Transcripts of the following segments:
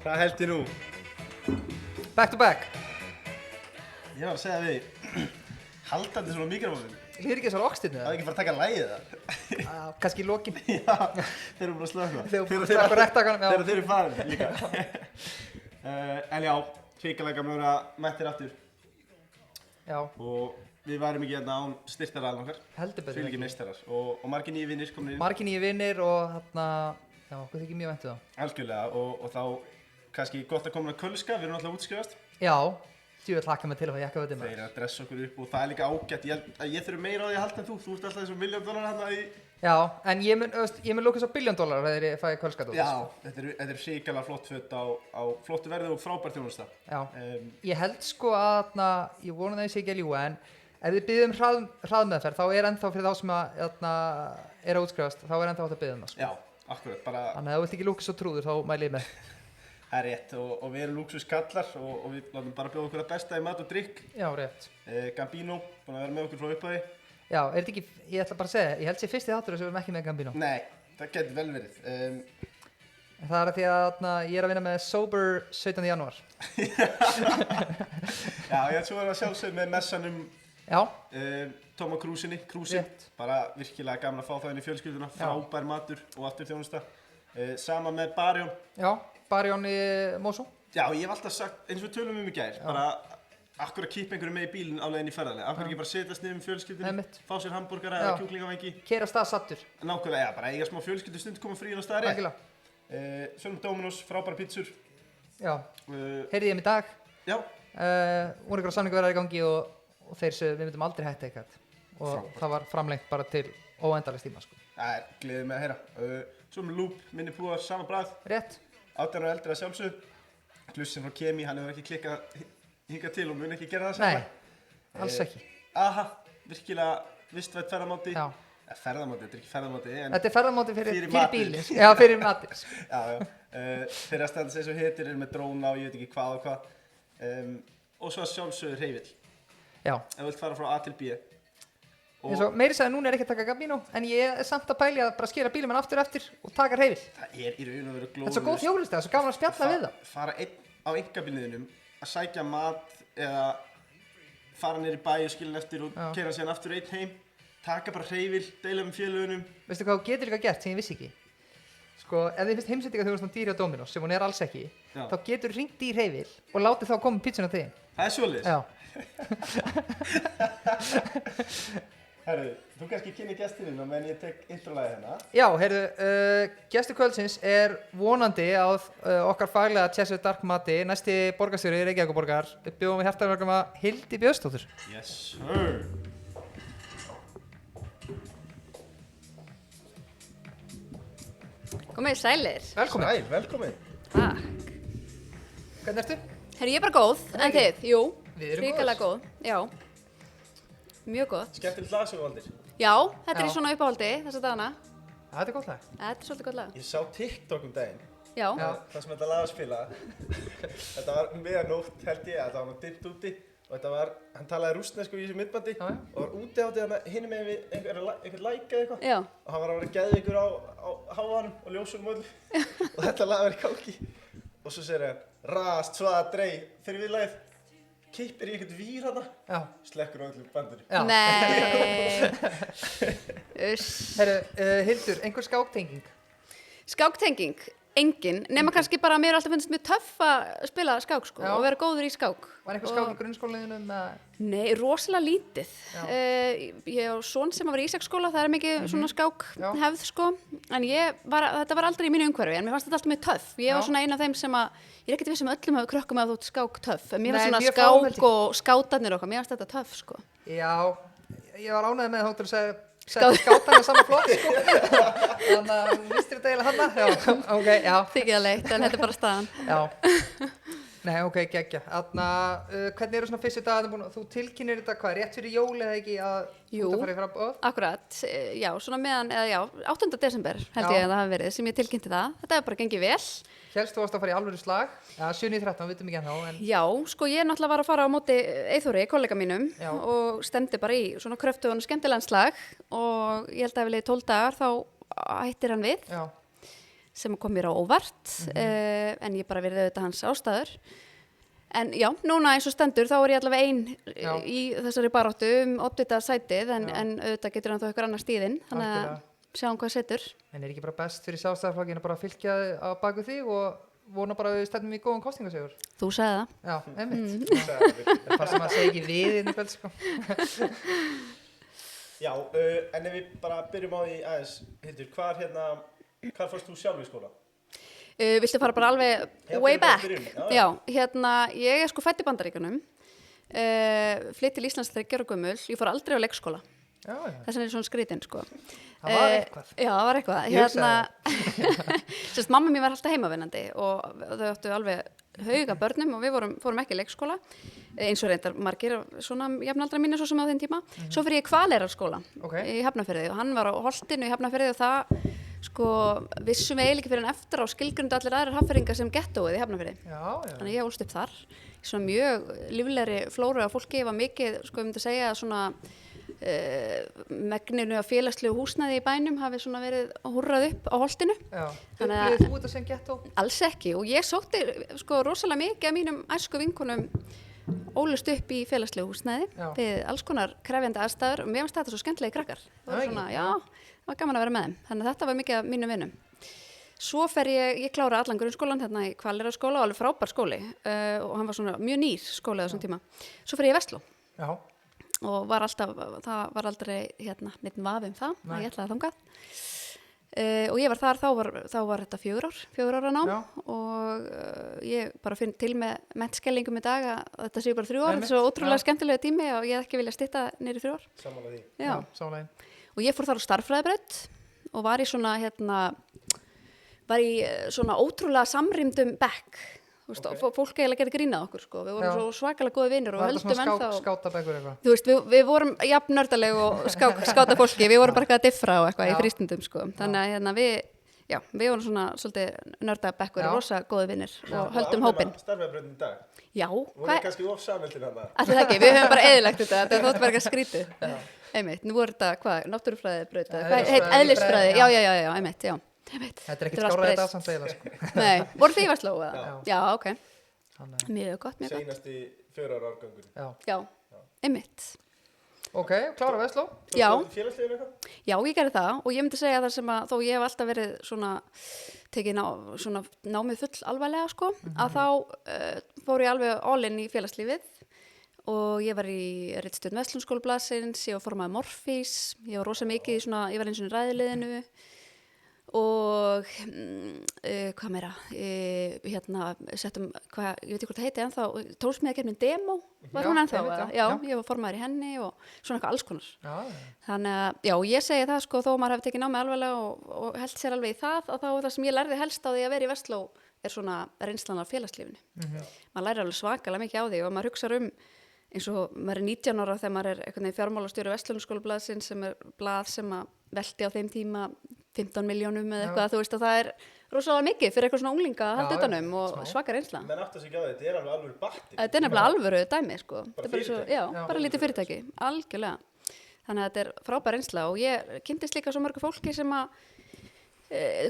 Hvað held ég nú? Back to back. Ég var að segja við haldandi svona mikrofónin. Hlýður ekki þessar oxtirnu? Það er ekki fara að taka lagið það. Kannski í lokin. Já, þeir eru bara að slökna. Þegar þeir rektakanum, já. Þegar þeir eru farin líka. En já, hrikalega gaman að vera mættir aftur. Já. Og við værum ekki hérna án styrktaraðan okkar. Heldur betur Fylgir meistarar. Og margir nýjir vinnir komin inn. Margir nýjir vinnir og þarna, já, okkur þykir mjög vænt um það. Algjörlega og þá kannski gott að koma að kölska, við erum alltaf að útskrifast. Já, djúvill hlakka mig til að fá jakkafötin Þeir eru að dressa okkur upp og það er líka ágætt. Ég þurfi meira á því að halda en þú. Þú ert alltaf þessum $1 million hérna í... Já, en ég mun lúka svo $1 billion þegar ég fæ kölskadót. Já, þetta er hrikalega flott föt á flottu verði og frábær þjónusta. Já, ég held sko að ég vona það ég sé ekki að ljúga en ef þið biðjum hraðmeðferð þá er ennþá fyrir þá sem að er að útskrifast þá er ennþá átt að biðja það sko. Já, akkurat, bara... Þannig að ef þú vilt ekki lúka svo trúður þá mæli ég með. Það er rétt og við erum lúksuskallar og við látum bara bjóða okkur að besta í mat og drykk. Já, rétt. Gambino, búin að vera með okkur frá upphafi. Já, er þetta ekki, ég ætla bara að segja, ég held sér fyrsti þáttur sem við erum ekki með Gambino. Nei, það getur vel verið. Það er að því að ég er að vinna með Sober 17. janúar. Já, ég ætla svo að sjálfsögðu með messanum Já. Tóma Krúsin, bara virkilega gaman að fá það inn í fjölskylduna, frábær matur og aftur þjónusta. Sama með Barjón. Já, Barjón í Mosó. Já, ég hef alltaf sagt, eins og við tölum í gær, bara akkur að kippa einhverju með í bílinn á leiðinni í ferðalag. Akkur ekki bara setjast niður með fjölskyldunni, fá sér hamborgara eða kjúklingavængi. Keyra af stað sattur. Nákvæmlega, já, bara eiga smá fjölskyldustund, koma frí inn á staðar rétt. Svo með Dominos, frábæra pítsur. Já, heyrði ég í dag. Já. Voru ykkur á samningu verið í gangi og þeir sögðu við myndum aldrei hætta eitthvað. Og það var framlengt bara til óendanlegs tíma sko. Það er gleðið með að heyra. Svo með Loop, minni púðar, sama bragð. Rétt. 18 ára eldri að sjálfsögðu. Klussin frá Kemi, hann hefur ekki klikkað hingað til og mun ekki gera það saman. Nei, alls ekki. Aha, virkilega vistvætt ferðamáti. Já. Ferðamáti, þetta er ekki ferðamáti. Þetta er ferðamáti fyrir bílinn. Já, fyrir matinn. Já. Þeir að standa sig eins og hitir með dróna og ég veit ekki hvað og hvað. Og svo að sjálfsögðu hreyfill. Já. Ef þú vilt fara frá A til B. Eins og meiri sagði núna er ekki að taka Gambino en ég er samt að pæli að bara skera bílum aftur eftir og taka hreyfill. Það er í raun og veru glóðlaust. Þetta er svo góð hjólastæð, það er svo gaman að spjalla við það. Fara einn á einkabílniðinum að sækja mat eða fara niður í bæ og skilja eftir og keyra síðan aftur einn heim, taka bara hreyfill, deila með félögunum. Veistu hvað þú getur líka gert sem ég vissi ekki? Sko, ef þið finnst heimsendingaþjónustan dýr á Dominos sem hún er alls ekki, þá getur hringt í hreyfill og látið þá koma pizzuna til þín. Það er svoleiðis? Já. Herru, þú kannski kynni gestininn og meðan ég tek introlagið hérna. Já, gestur kvöldsins er vonandi á okkar faglega Chester Dark mati, næsti borgarstjóri Reykjavíkurborgar. Við bjóðum við hjartanlega velkomna Hildi Björnsdóttur. Yes, sir. Komið sælir. Velkomin. Sæl, velkomin. Takk. Hvernig ertu? Herri, ég er bara góð, en þið? Jú, við erum hrikalega góð. Já, mjög góð. Skemmtilegt lag sem þú valdir. Já, þetta er í svona uppáhaldi þessa dagana. Þetta er gott lag. Þetta er svolítið gott lag. Ég sá TikTok daginn. Já. Það sem þetta lag að spila. Þetta var meðanótt held ég, þetta var nú dimmt úti. Og þetta var, hann talaði rússnesku í þessu myndbandi og var úti á því að hinum með við einhver like eða eitthvað. Já. Og hann var að vera geðveikur á háanum og ljósunum og öllu. Og þetta lag var í gangi. Og svo segir hann, rast, svaða, drey, fyrir við lagið. Kippir í einhvern vír hana. Já. Slekkur á öllu bandinu. Já. Nei. Uss. Herru, Hildur, einhver skáktenging? Skáktenging? Engin, nema kannski bara að mér alltaf finnst mjög töff að spila skák sko og vera góður í skák. Var einhver skák í grunnskólanum? Nei, rosalega lítið. Ég á son sem var í Ísaksskóla, það er mikið svona skák hefð sko, en þetta var aldrei í mínu umhverfi, en mér fannst þetta alltaf mjög töff. Ég var svona ein af þeim sem ég er ekkert viss öllum hafa krökkum að þótt skák töff, en mér fannst svona skák og skátarnir okkar, mér fannst þetta töff sko. Já, ég var ánægð með þóttur að segja skátarnir sama flokk sko. Þannig að hún vistir þetta eiginlega hana. Já, ok, já. Þykir það leitt, en þetta er bara staðan. Já. Nei, ok, geggja. Hvernig eru svona fyrstu dagarnir búin? Þú tilkynnir þetta hvað, rétt fyrir jól eða ekki að þú fara í framboð? Akkurat, já, svona meðan, 8. desember held ég að það hafi verið sem ég tilkynnti það. Þetta hefur bara gengið vel. Hélst þú varst að fara í alvöru slag? Já, 7-13, við vitum ekki ennþá. Já, sko ég náttúrulega var að fara á móti Eyþóri, kollega mínum, og stemdi bara í svona kröftugan og skemmtilegan slag og ég held að ef við leiði 12 dagar þá hættir hann við. Já. sem kom mér á óvart en ég bara virði auðvitað hans ástæður. En já, núna eins og stendur þá er ég allavega ein í þessari baráttu oddvita sætið en auðvitað getur hann þó ykkur annar stíðinn, þannig að sjáum hvað setur. En ekki bara best fyrir Sjálfstæðisflokkinn að bara fylgja á baku þig og vona bara að við stefnum í góðan kosningasegur? Þú sagði það. Já, einmitt. Það er sem að segja ekki við inn í kvöld, sko. Já, en ef við bara byrjum á því aðeins, Hildur, hvar fórst þú sjálf í skóla? Viltu fara bara alveg way back? Já, ég er sko fædd í Bandaríkjunum, flytt til Íslands 3 ára gömul, ég fór aldrei á leikskóla. Þess vegna er svona skrítinn, sko. Það var eitthvað. Já, það var eitthvað. Sérst, mamma mín var alltaf heimavinnandi og þau áttu alveg hauga börnum og við fórum ekki í leikskóla, eins og reyndar margir svona jafnaldra mínu svo sem á þeim tíma. Svo fyrir ég Hvaleyrarskóla í Hafnarfirði og hann var á Holtinu í Hafnarfirði og það sko vissum við eiginlega ekki fyrir en eftir á skilgrundu allir aðrar hafnfirðingar sem gettóið í Hafnarfirði. Þannig ég ólst upp þar. Svona mjög líflegri flóru af fólki, var mikið, sko ég myndi segja svona megninu af félagslegu húsnæði í bænum hafi svona verið húrrað upp á Holtinu. Upplifðir þú þetta sem gettó? Alls ekki og ég sótti sko rosalega mikið af mínum æsku vinkonum ólust upp í félagslegu húsnæði við alls konar krefjandi aðstæður og mér finnst þetta svo skemmtilegi krakkar. Það var svona, það var gaman að vera með þeim. Þannig að þetta var mikið af mínum vinnum. Svo fer ég klára allan grunnskólan hérna í Hvaleyrarskóla og alveg frábær skóli og hann var svona mjög nýr skóli á þessum tíma. Svo fer ég í Versló. Já. Og það var aldrei neitt vafi það að ég ætlaði þangað og ég var þar, þá var þetta 4 ára nám og ég bara finn til með menntskellingum í dag að þetta séu bara 3 ár, þetta er svo ótrúlega skemmtilega tími og ég hef ekki viljað stytta niður í 3 ár. Sammála því. Já, sammála. Og ég fór þar á stærðfræðibraut og var í svona ótrúlega samrýmdum bekk. Fólk eiginlega gerði grínað okkur sko. Við vorum svo svakalega góði vinir og höldum ennþá. Var þetta svona skátabekkur eitthvað? Þú veist, við vorum jafn nördaleg og skátafólki, við vorum bara eitthvað að diffra og eitthvað í frístundum sko. Þannig að við vorum svona svolítið nördabekkur og rosa góði vinir og höldum hópinn. Starfræðibrautin í dag? Já. Voru kannski of samveldin hana? Allir það ekki, við höfum bara eyðilagt þetta þótt bara eitthvað skrítið. Einmitt, nú voru þetta, hvað, náttúrufræðibraut, eðlisfræði, já, einmitt, já. Þetta er ekkert skárað þetta samt eiginlega sko. Nei, voru þið í Versló? Já, ok. Mjög gott. Seinasti 4 ára árgangur. Já, einmitt. Ok, klára Versló? Já. Félagslegin eitthvað? Já, ég gerði það og ég myndi segja það sem að þó ég hef alltaf verið svona tekið svona námið full alvarlega sko, að þá fór ég alveg all in í félagslífið og ég var í ritstjórn Verslunarskólablaðsins, ég var formaður Morfís, ég var rosa mikið í svona, ég var eins og í ræðiliðinu og hvað meira settum, ég veit ekki hvort það heiti ennþá, tónsmíðakeppnin Demo var hún ennþá, já, ég var formaður í henni og svona eitthvað alls konar þannig að, já, ég segi það sko þó maður hefði tekið námið alvarlega og held sér alveg í það að þá það sem ég lærði helst á því að vera í Versló er svona reynslan af félagslífinu maður lærir alveg svakalega mikið á því og maður hugsar eins og maður er 19 ára þegar maður er einhvern veginn fjármálastjóri Verslunarskólablaðsins sem er blað sem að velti á þeim tíma 15 milljónum eða eitthvað, þú veist að það er rosalega mikið fyrir eitthvað svona unglinga að halda utanum og svaka reynsla. Menn átt að segja á þetta er alveg alvöru bakti. Þetta er nefnilega alvöru dæmi, sko. Bara fyrirtæki? Já, bara lítið fyrirtæki, algjörlega. Þannig að þetta er frábær reynsla og ég kynntist líka svo mörgu fólki sem að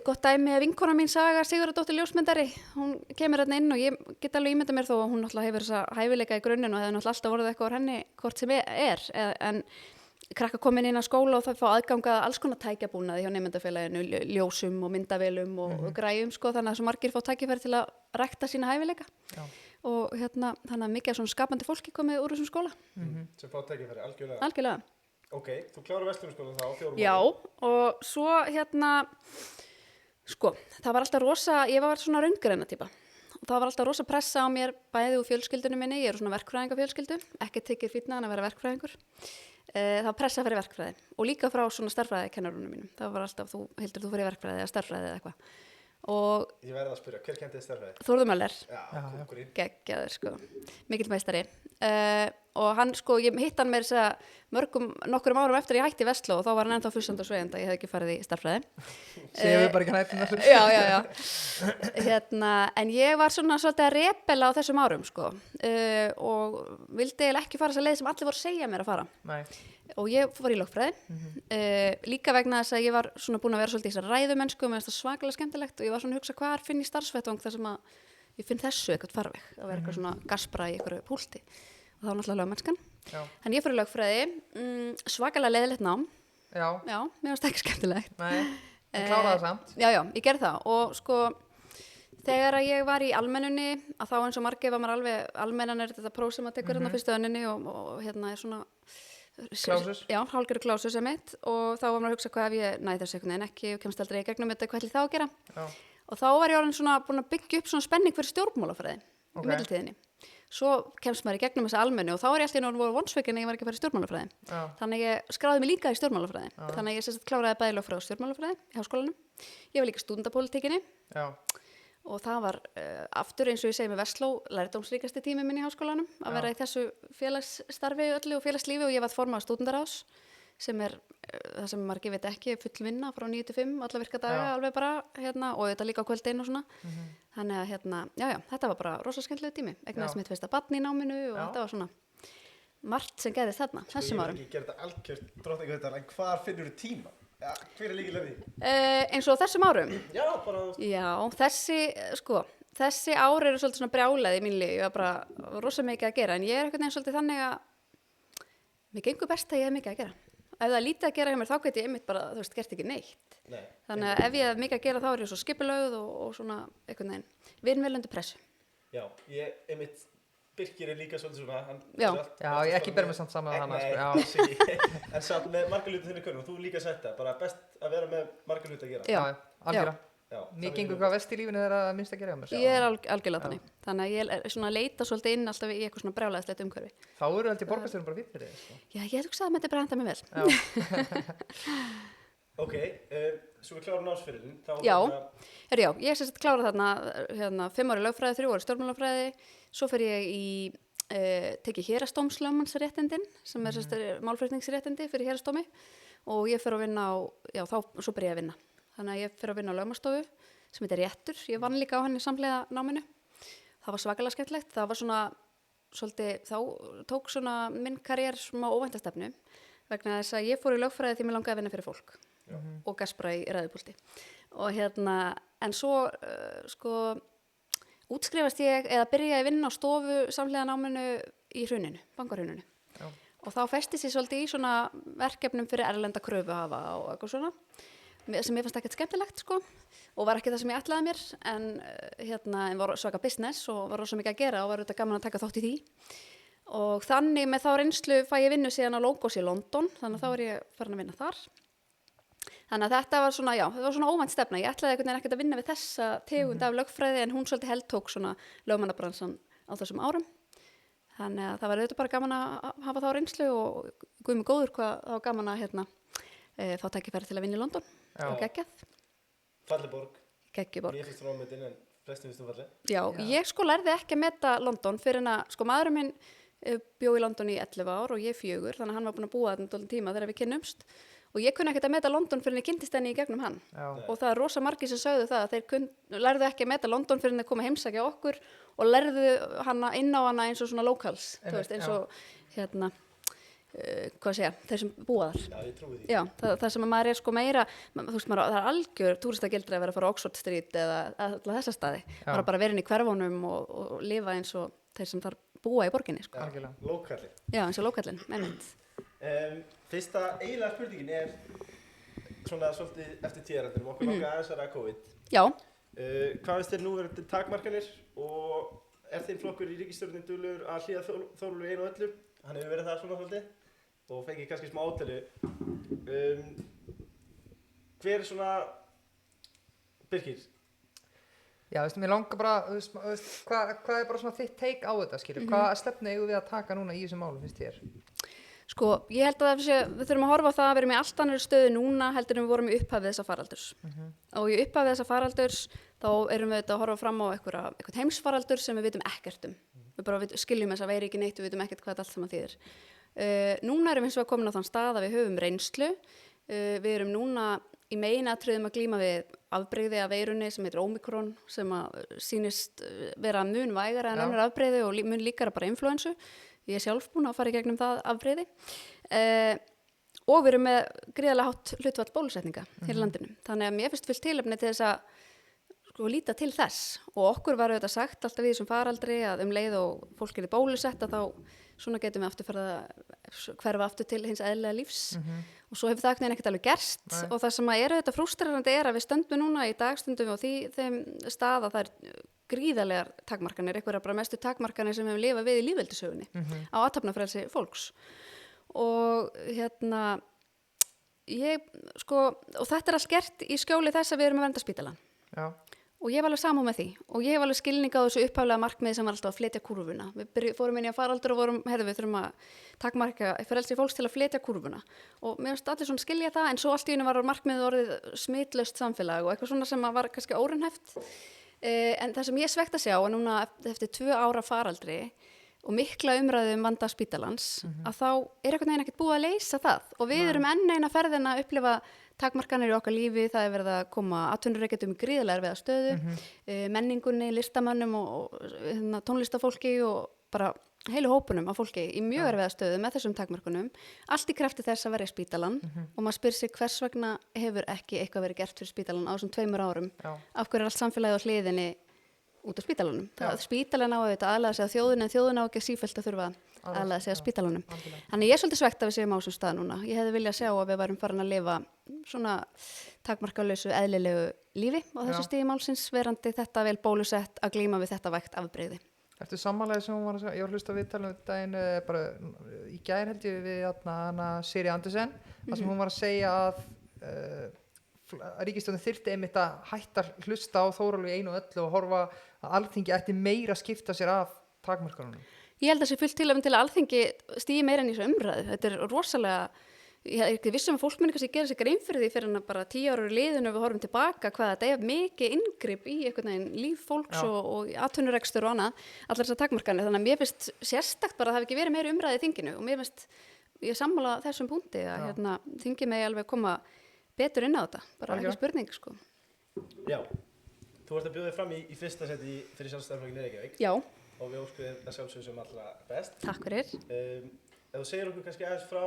gott dæmi að vinkona mín Saga Sigurðardóttir ljósmyndari, hún kemur hérna inn og ég get alveg ímynda mér þó að hún náttúrulega hefur þessa hæfileika í grunninn og hefur náttúrulega alltaf vorið eitthvað á henni hvort sem en krakka komin inn á skóla og það fá aðganga alls konar tækjabúnaði hjá nemendafélaginu, ljósum og myndavélum og græjum sko, þannig að svo margir fá tækifæri til að rækta sína hæfileika og þannig að mikið af svona skapandi fólki komið úr þessum skóla. Sem fá tækifæri, algjörlega. Algjörlega. Ok, þú klárar Verslunarskólann þá á 4 árum. Já, og svo sko, það var alltaf rosa, ég var svona raungreina típa. Og það var alltaf rosa pressa á mér bæði úr fjölskyldunum minni, ég er svona verkfræðingafjölskyldu, ekki tekið fínnaðan að vera verkfræðingur. Það var pressa fyrir verkfræði og líka frá svona starffræðikennarunum mínum. Það var alltaf, Hildur, þú fyrir verkfræði eða starffræði eða eitthvað. Og ég verði að spyrja, hver kenndi þið starffræði? Þórður Möller. Já, kúkurinn. Geggjaður, sko. Mikill meistari. Og hann, sko, ég hitt hann með þess að nokkrum árum eftir ég hætti í Versló og þá var hann ennþá fussandi og sveigandi, ég hef ekki farið í starffræði. Séum við bara ekki hættum þessu. Já. En ég var svona svolítið að repela á þessum árum, sko. Og vildi eiginlega ekki fara þessa leið sem allir voru að segja mér að fara. Nei. og ég fór í lögfræði líka vegna þess að ég var svona búin að vera svolítið í þessar ræðumennsku og mér finnst það svakalega skemmtilegt og ég var svona að hugsa hvar finn ég starfsvettvang þar sem að ég finn þessu eitthvað farveg að vera eitthvað svona gaspra í einhverju púlti og þá náttúrulega lögmennskan en ég fór í lögfræði svakalega leiðilegt nám já, mér finnst það ekki skemmtilegt en kláraði það samt já, ég gerði það og sko þegar að ég var í almennunni að þá eins og margir var maður alveg almennan þetta próf sem að tekur hérna fyrstu önninni og hérna er svona klásus já, hálfgerður klásus mitt og þá var maður að hugsa hvað ef ég næði þessu einhvern veginn ekki og kemst aldrei í gegnum þetta hvað ætli þá að gera og þá var ég orðin svona búin að byggja upp svona spenning fyrir stjórnmálafræði í middiltíðinni svo kemst maður í gegnum þessa almennu og þá er ég alltaf í norðan voru vonsveikin að ég var ekki að fara í stjórnmálafræði þannig ég skráði mig líka í stjórnmálafræði þannig ég sérst kláraði bæði lögfræði og stjórnmálafræði í háskólanum ég var líka stúdentapólitíkinni og það var aftur eins og ég segi með Versló lærdómsríkasti tími minn í háskólanum að vera í þessu félagsstarfi öllu og félagslífi og ég var formaður stúdentarráðs sem er það sem margir veit ekki full vinna frá 9-5 alla virka daga alveg bara hérna og þetta líka á kvöldin og svona þannig að hérna já þetta var bara rosa skemmtilegu tími eignaðist mitt fyrsta barn í náminu og þetta var svona margt sem gerðist þarna þessum árum. Ég hef ekki gert algjört drottningavitar en hvar finnur þú tíma? Ja, hver er líkilega því? Eins og þessum árum? Já, bara... Já, þessi ár eru svolítið svona brjálaði í mín lífi, ég var bara rosa mikið að gera, en ég er eitthvað svolítið þannig að mér gengur best að ég hef mikið að gera. Ef það er lítið að gera hjá mér, þá get ég einmitt bara, þú veist, gert ekki neitt. Nei. Þannig að ef ég hef mikið að gera, þá er ég svo skipulögð og svona einhvern veginn, vinvelundu pressu. Já, ég einmitt... Birkir er líka svolítið svona já, ég ekki ber mig samt saman að hana sko, en samt með marga hluti þinni kunnum, þú líka sett það, bara best að vera með marga hluti að gera já, algjörða mér gengur hvað vest í lífinu þegar að minnst að gera mér ég er algjörlega þannig að ég er svona að leita svolítið inn alltaf í eitthvað svona brjálæðislegt umhverfi þá eru heldur borgarstjórum bara fyrir þig já, ég hugsa að þetta bara henda mig vel ok, svo við klárum námsferilinn já, ég sérst klára þarna 5 ári lögfræði, 3 ári stjórnmálafræði svo fer ég í tekið héraðsdómslögmannsréttindin sem er sérst málflutningsréttindi fyrir héraðsdómi og ég fer að vinna svo byrja ég að vinna þannig að ég fer að vinna á lögmannsstofu sem heitir Réttur, ég vann líka á henni samhliða náminu það var svakalega skemmtilegt það var svona, svolítið, þá tók svona minn karriér svona óvæntastefnu vegna þess að ég fór í lögfræði því mér langaði að vinna fyrir fólk og gaspra í ræðupúlti og hérna, en svo sko útskrifast ég eða byrja að vinna á stofu samhliða náminu í hruninu, bankarhruninu og þá festist ég svolítið í svona verkefnum fyrir erlenda kröfuhafa og eitthvað svona sem ég fannst ekkert skemmtilegt sko og var ekki það sem ég ætlaði mér en var svaka business og var rosa mikið að gera og var auðvitað gaman að taka þátt í því og þannig með þá reynslu fæ ég vinnu síðan á Logos í London þannig að þá er ég farin að vinna þar þannig að þetta var svona, það var svona óvænt stefna ég ætlaði einhvern veginn ekkert að vinna við þessa tegund af lögfræði en hún svolítið heltók svona lögmannabransan á þessum árum þannig að það var auðvitað bara gaman að hafa þá reynslu og guð mig góður hvað það var gaman að fá tækifæri til að vinna í London og geggjað Falleborg Geggjuborg Mér finnst þú ráðmetinn en flestum finnst þú falleg Já, ég sko lærði ekki að meta London fyrir en að sko maðurinn minn bjó í London í 11 ár og ég 4 þannig að hann var búin að búa þarna dálítinn tíma þegar við kynnumst og ég kunni ekkert að meta London fyrir en ég kynntist henni í gegnum hann og það er rosa margir sem sögðu það að þeir lærðu ekki að meta London fyrir en að koma heimsækja okkur og lærðu hana inn á hana eins og svona locals þú veist, eins og hvað segja, þeir sem búa þar Já, ég trúi því Já, það sem að maður er sko meira þú veist, það er algjör túristagildri að vera að fara á Oxford Street eða alla þessa staði bara vera inn í hverfunum og lifa eins og þeir sem þar búa í borginni sko. Lókallin Já, eins og lókallin, Fyrsta eiginlega spurningin er svona svolítið eftir tíðarandunum okkur langar aðeins að ræða COVID Já Hvað finnst þér nú verið takmarkanir og er þinn flokkur í ríkisstjórninni duglegur að hlýða Þórólfi einu og öllu hann hefur verið það svona svolítið og fengið kannski smá átölu hver er svona Birkir? Já, veistu, mér langar bara hvað er bara svona þitt take á þetta skilur hvað stefnu eigum við að taka núna í þessum málum finnst þér? Sko, ég held að við þurfum að horfa á það að við erum í allt annari stöðu núna heldur en við vorum í upphafið þessa faraldurs. Og í upphafið þessa faraldurs þá erum við að horfa fram á eitthvað heimsfaraldur sem við vitum ekkert um. Við skiljum þess að veiri ekki neitt, við vitum ekkert hvað þetta allt saman þýðir. Núna erum við eins og komin á þann stað að við höfum reynslu. Við erum núna í meginatriðum að glíma við afbrigði af veirunni sem heitir Omikron sem að sýnist vera mun vægara en önnur afbrigði og mun líkara bara influensu. Ég er sjálf búin að fara í gegnum það afbrigði. og við erum með gríðarlega hátt hlutfall bólusetninga hér í landinu. Þannig að mér finnst fullt tilefni til þess að sko líta til þess og okkur var auðvitað sagt alltaf við þessum faraldri að leið og fólk er í bólusett að þá svona getum við aftur farið að hverfa aftur til hins eðlilega lífs og svo hefur það ekkert alveg gerst og það sem að auðvitað frústrerandi að við stöndum núna í dag stundum við á þeim stað að það gríðarlegar takmarkanir, einhverja bara mestu takmarkanir sem við hefum lifað við í lífveldissögunni á athafnafrelsi fólks og og þetta allt gert í skjóli þess að við erum að vernda spítalann. Já. Og ég var alveg samúð með því og ég hef alveg skilning á þessu upphaflega markmiði sem var alltaf að fletja kúrfuna. Við fórum inn í að faraldur og við þurfum að takmarka frelsi fólks til að fletja kúrfuna og mér finnst allir svona skilja það en svo allt í einu var markmiðið orðið smitlaust samfélag og eitthvað svona sem var kannski óraunhæft. En það sem ég svegt að sjá að núna eftir 2 ára faraldri og mikla umræðu vanda spítalans að þá einhvern veginn ekkert búið að leysa það og við erum enn eina ferðina að upplifa takmarkanir í okkar lífi, það verið að koma atvinnurekendur gríðarlega erfiða stöðu, menningunni, listamönnum og tónlistafólki og bara heilu hópunum af fólki í mjög erfiða stöðu með þessum takmarkunum, allt í krafti þess að verja spítalan og maður spyr sig hvers vegna hefur ekki eitthvað verið gert fyrir spítalan á þessum 2 árum, af hverju allt samfélagið á hliðinni út af spítalanum. Spítalan á auðvitað aðlaða sig að þjóðinni en þjóðin á ekki sífellt að þurfa aðlaða sig að spítalanum. Þannig ég er svolítið svegt að við séum á þessum stað núna. Ég hefði viljað sjá að við varum farin að lifa svona takmarkalausu eðlilegu lífi á þessu stigi málsins verandi þetta vel bólusett að glíma við þetta vægt afbrigði. Ertu sammálaðið sem hún var að segja, ég var hlusta viðtalið daginn bara í gær held ég við hana Siri Andersen, þar sem hún var að segja að ríkisstjórnin þyrfti einmitt að hætta hlusta á Þórólfi í einu og öllu og horfa að Alþingi ætti meira að skipta sér af takmörkunum. Ég held að það sé fullt tilefni til að Alþingi stígi meira inn í þessu umræðu. Þetta er rosalega, ég er ekki vissum að fólk muni kannski gera sér grein fyrir því fyrir en að bara 10 ára í liðinu við horfum tilbaka hvað þetta er mikið inngrip í einhvern veginn líf fólks og atvinnurekstur og annað, allar þessar takmarkanir. Þannig að mér finnst sérstakt bara að það hafi ekki verið meira umræði í þinginu og mér finnst, ég sammála þessum punkti að þingið megi alveg koma betur inn á þetta, bara ekki spurning sko. Já, þú ert að bjóða þig fram í fyrsta seti fyrir Sjálfstæðisflokkinn í Reykjavík. Já. Og við óskuðum að sjálfsögðu sem allra best. Takk fyrir. Ef þú segir okkur kannski aðeins frá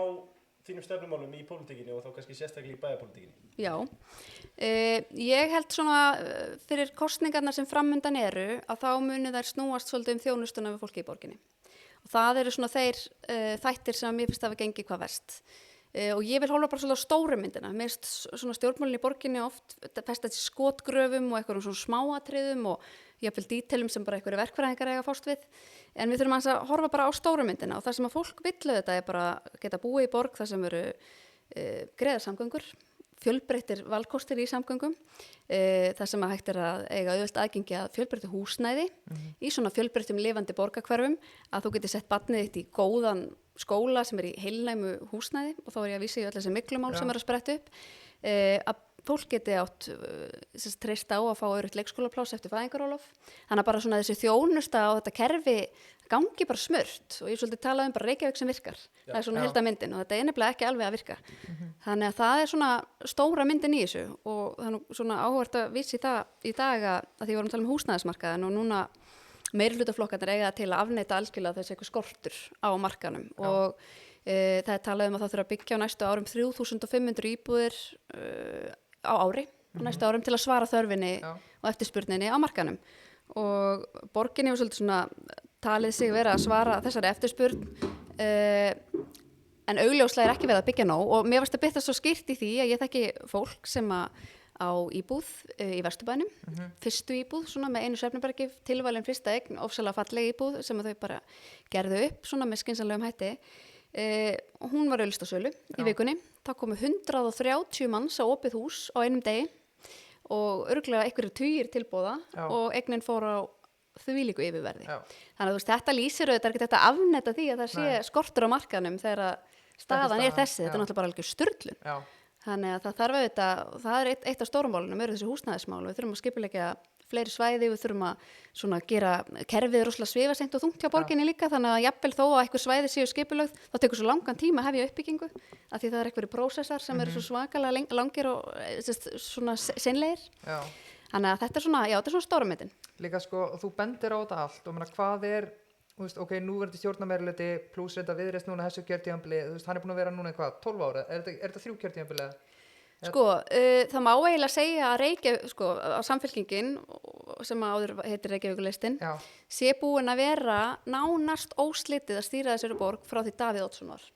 þínum stefnumálum í pólitíkinni og þá kannski sérstaklega í bæjarpólitíkinni. Já, ég held svona fyrir kosningarnar sem framundan eru að þá muni þær snúast svolítið þjónustuna við fólki í borginni. Og það eru svona þeir þættir sem mér finnst að við gengi hvað verst. Og ég vil hóla bara svolítið á stóru myndina. Mér finnst svona stjórnmálinn í borginni oft festast í skotgröfum og einhverjum svona smáatriðum og jafnvel dítelum sem bara einhverju verkfræðingar eiga að fást við. En við þurfum að horfa bara á stóru myndina og það sem að fólk vill auðvitað er bara geta búið í borg þar sem eru greiðar samgöngur, fjölbreyttir valkostir í samgöngum, þar sem að hægt er að eiga auðvelt aðgengi að fjölbreyttu húsnæði í svona fjölbreyttum lifandi borgarhverfum að þú getur sett barnið þitt í góðan skóla sem er í heilnæmu húsnæði og þá er ég að vísa í öll þessi miklumál sem er að spretta upp að fólk geti átt treyst á að fá öðrugt leikskólapláss eftir fæðingarólof. Þannig að bara svona þessi þjónusta og þetta kerfi gangi bara smurt og ég svolítið talaði bara Reykjavík sem virkar. Það er svona heildarmyndin og þetta er nefnilega ekki alveg að virka. Þannig að það er svona stóra myndin í þessu og það er svona áhugavert að vísa í það í dag að því vorum að tala húsnæðismarkaðin og núna meirihlutaflokkarnir eiga til að afneita algjörlega þessi eitthvað skortur á markanum og það er talað að það þurfa að byggja á næstu árum 3.500 íbúðir á ári á næstu árum til að svara þörfinni og eftirspurninni á markanum og borginni hefur svolítið svona talið sig vera að svara þessari eftirspurn en augljóslega er ekki verið að byggja nóg og mér varst að bytta svo skýrt í því að ég þekki fólk sem á íbúð í Vesturbænum, fyrstu íbúð svona með einu svefnherbergi, tilvalin fyrsta eign, ofsalega falleg íbúð sem þau bara gerðu upp svona með skynsamlegum hætti. Hún var auglýst á sölu í vikunni, það komu 130 manns á opið hús á einum degi og örugglega einhverjir tugir tilboða og eignin fór á þvílíku yfirverði. Þannig að þú veist, þetta lýsir auðvitað ekki þetta afneta því að það sé skortur á markanum þegar staðan er þessi, þetta er náttúrulega bara alveg sturlun. Þannig að það þarf auðvitað, það er eitt af stórumálunum, eru þessi húsnæðismál, við þurfum að skipuleggja fleiri svæði, við þurfum að svona gera kerfið rosalega svifaseint og þungt hjá borginni líka, þannig að jafnvel þó að einhver svæði séu skipulögð, þá tekur svo langan tíma að hefja uppbyggingu, af því það er einhverju prósessar sem eru svo svakalega langir og svona seinlegir. Þannig að þetta er svona, þetta er svona stóra myndin. Líka sko, þú bendir á þetta allt og meina, hvað er þú veist, ok, nú verður stjórnarmeirihluti pluss reynda viðreist núna þessu kjörtímabili, þú veist, hann er búin að vera núna eitthvað 12 ára, er þetta 3 kjörtímabili? Sko, það má eiginlega segja að að Samfylkingin sem áður heitir Reykjavíkurlistinn sé búin að vera nánast óslitið að stýra þessari borg frá því Davíð Oddsson var.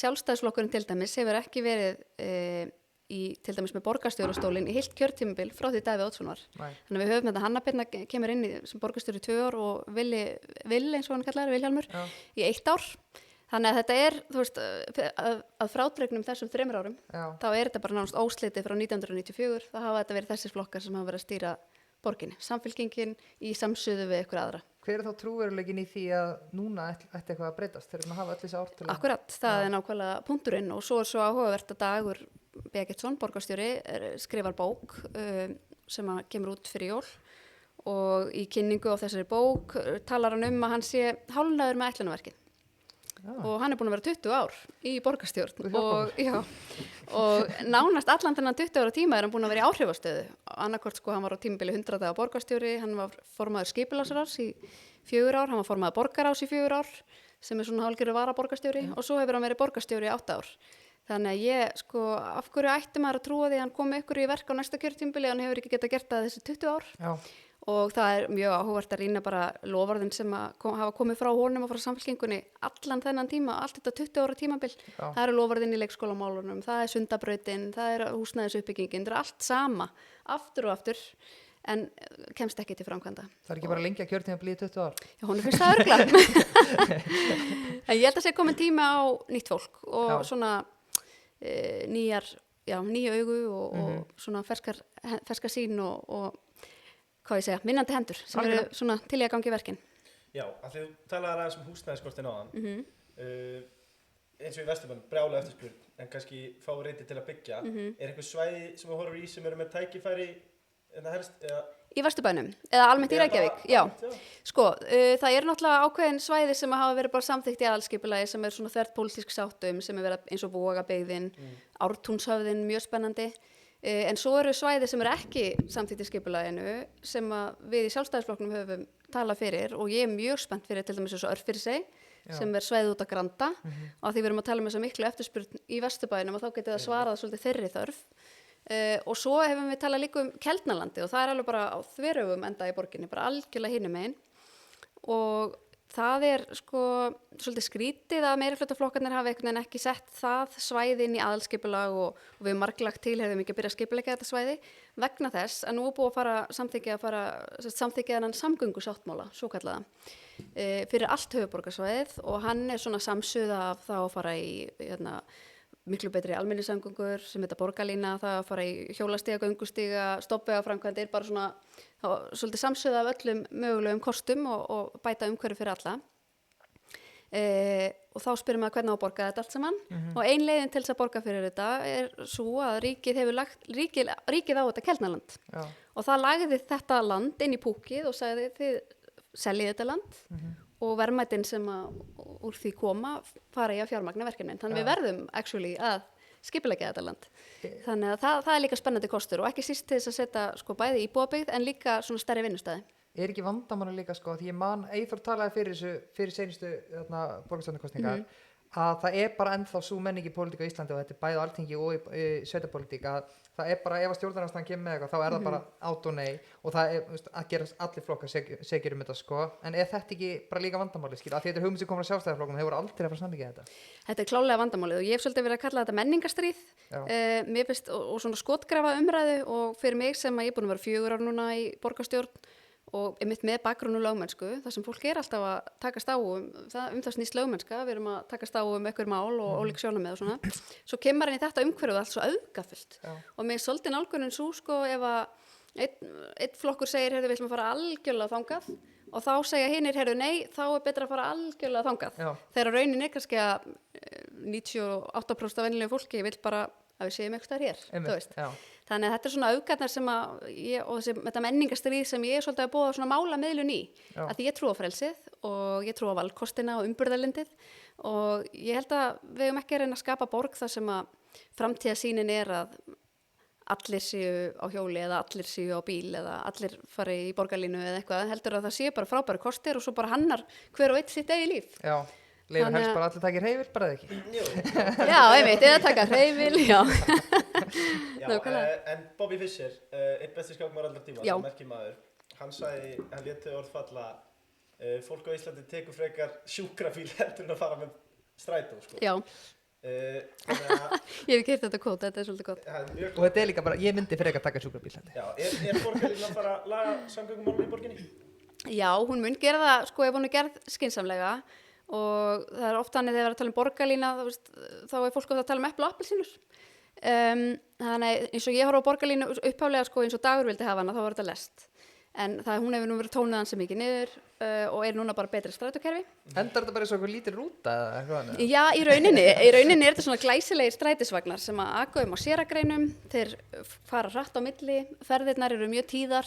Sjálfstæðisflokkurinn til dæmis hefur ekki verið til dæmis með borgarstjórastólinn í heilt kjörtímabil frá því Davíð Oddsson var. Þannig að við höfum þetta Hanna Birna kemur inn sem borgarstjóri 2 ár og Villi eins og hann kallar Vilhjálmur í 1 ár. Þannig að þetta þú veist, að frádregnum þessum 3 árum, þá þetta bara nánast óslitið frá 1994, þá hafa þetta verið þessir flokkar sem hafa verið að stýra borginni, Samfylkingin í samsuðu við ykkur aðra. Hver er þá trúveruleikin í því að núna ætti eitthvað að breytast þegar maður hafa öll þessi ár til að... Akkurat, það er nákvæmlega punkturinn og svo áhugavert að Dagur Beggetsson, borgarstjóri, skrifar bók sem kemur út fyrir jól og í kynningu á þessari bók talar hann að hann sé hálfnaður með ætlunarverkið. Og hann er búin að vera 20 ár í borgarstjórn og nánast allan þennan 20 ára tíma er hann búin að vera í áhrifastöðu. Annarkvort hann var á tímabili 100 daga borgarstjóri, hann var formaður skipulagsráðs í 4 ár, hann var formaður borgarráðs í 4 ár sem er svona hálfgerður varaborgarstjóri og svo hefur hann verið borgarstjóri í 8 ár. Þannig að af hverju ætti maður að trúa því að hann komi ykkur í verk á næsta kjörtímabili, hann hefur ekki getað gert það þessi 20 ár. Og það er mjög áhugavert að rýna bara loforðin sem hafa komið frá honum og frá Samfylkingunni allan þennan tíma, allt þetta 20 ára tímabil. Það eru loforðin í leikskólamálunum, það er Sundabrautin, það er húsnæðisuppbyggingin, það er allt sama, aftur og aftur, en kemst ekki til framkvæmda. Það er ekki bara lengja kjörtímabili í 20 ár? Já, hún finnst það örugglega. En ég held að sé komin tíma á nýtt fólk og svona nýja augu og svona ferskar sín og hvað ég segja, minnandi hendur sem eru svona til í að gangi verkin. Já, af því þú talaði aðeins húsnæðisskortinn áðan. Eins og í Vesturbænum, brjála eftirspurn, en kannski fá reyti til að byggja. Er eitthvað svæði sem þú horfur í sem eru með tækifæri helst? Í Vesturbænum, eða almennt í Reykjavík? Já. Sko, það er náttúrulega ákveðin svæði sem hafa verið bara samþykkt í aðalskipulagi sem er svona þverrpólitísk sátum sem er verið eins og Vogabyggðin, Ártúnshöfðin, mjög spennandi. En svo eru svæði sem eru ekki samþykkt í skipulaginu sem við í Sjálfstæðisflokknum höfum talað fyrir og ég er mjög spennt fyrir til dæmis þessu Örfirisey sem er svæðið út að Granda og því við erum að tala um þessa miklu eftirspurn í Vesturbænum og þá getið það svarað svolítið þeirri þörf og svo hefum við talað líka um Keldnalandi og það er alveg bara á þveröfum enda í borginni, bara algjörlega hinum megin og það er svolítið skrítið að meirihlutaflokkarnir hafi einhvern veginn ekki sett það svæði inn í aðalskipulag og við hefum marglagt til, hefum ekki byrjað að skipuleggja þetta svæði vegna þess að nú er búið að samþykkja þennan samgöngusáttmála, svo kallaða, fyrir allt höfuðborgarsvæðið og hann er svona samsuða af það að fara í miklu betri almenningssamgöngur sem þetta borgarlína, það að fara í hjólastíga, göngustíga, stoppvegaframkvæmdir, bara svona svolítið samsuða af öllum mögulegum kostum og bæta umhverfi fyrir alla. Og þá spyrum maður hvernig á að borga þetta allt saman og ein leiðin til þess að borga fyrir þetta er svo að ríkið hefur ríkið á þetta Keldnaland og það lagði þetta land inn í púkið og sagði þið seljið þetta land og verðmætin sem úr því koma fara í að fjármagna verkefnin. Þannig við verðum actually að skipuleggja þetta land. Þannig að það er líka spennandi kostur og ekki síst til þess að setja bæði íbúabyggð en líka svona stærri vinnustæði. Er ekki vandamáli líka því ég man Eyþór talaði fyrir seinustu borgarstjórnarkosningar að það er bara ennþá sú menning í pólitík á Íslandi og þetta er bæði á Alþingi og í sveitapólitík að það er bara ef að stjórnarandstaðan kemur með eitthvað þá er það bara át og nei og það er að gera allir flokkar segir þetta en er þetta ekki bara líka vandamáli af því þetta er hugmynd sem kommer á Sjálfstæðisflokknum hefur aldrei að fara samþykkja þetta? Þetta er klárlega vandamálið og ég hef svolítið verið að kalla þetta menningarstríð mér finnst og svona skotgrafa umræðu og fyrir mig sem að ég er búin að vera 4 ár núna í borgarstjórn og einmitt með bakgrunn og lögmennsku þar sem fólk er alltaf að takast á það snýst lögmennska, við erum að takast á einhver mál og ólík sjónarmið og svona svo kemur hann í þetta umhverfið allt svo auðgafullt og mér er svolítið nálgunin svo ef að einn flokkur segir við ætlum að fara algjörlega þangað og þá segja hinir nei, þá er betra að fara algjörlega þangað þegar raunin er kannski að 98% af venjulegu fólki vill bara að við séum eitthvað hér þannig að þetta er svona auðgatnar sem þetta menningarstríð sem ég er svolítið að búa svona málamiðlun í að því ég trúi á frelsið og ég trúi á valkostina og umburðarlindið og ég held að við höfum ekki að reyna að skapa borg þar sem að framtíðarsýnin er að allir séu á hjóli eða allir séu á bíl eða allir fari í borgarlínu eða eitthvað, heldur að það sé bara frábæri kostir og svo bara hannar hver og eitt sitt eigi líf. Já, leifir helst bara allir takir hreyfil, bara eða ekki? Já, einmitt, eða taka hreyfil, já. En Bobby Fischer, einn besti skákmaður allra tíma, sem merkir maður, hann lét þau orð falla, fólk á Íslandi tekur frekar sjúkrabíl heldur en að fara með strætó, sko. Já. Ég hef keypt þetta kvót, þetta svolítið gott. Og þetta líka bara, ég myndi frekar taka sjúkrabíl. Já, borgarlínan að fara að laga samgöngumálum í borginni? Já, hún mun gera það, sko, ef hún gerð skynsamlega og það oft þannig þegar við erum að tala borgarlína, þá fólk ofta að tala epli og appelsínur. Þannig eins og ég horf á borgarlínu upphaflega, sko, eins og Dagur vildi hafa hana, þá var þetta lest. En hún hefur nú verið tónuð ansi mikið niður og núna bara betri strætókerfi. Endar þetta bara eins og einhver lítil rúta eða eitthvað? Já, í rauninni er þetta svona glæsilegir strætisvagnar sem að aka á séragreinum, þeir fara hratt á milli, ferðirnar eru mjög tíðar,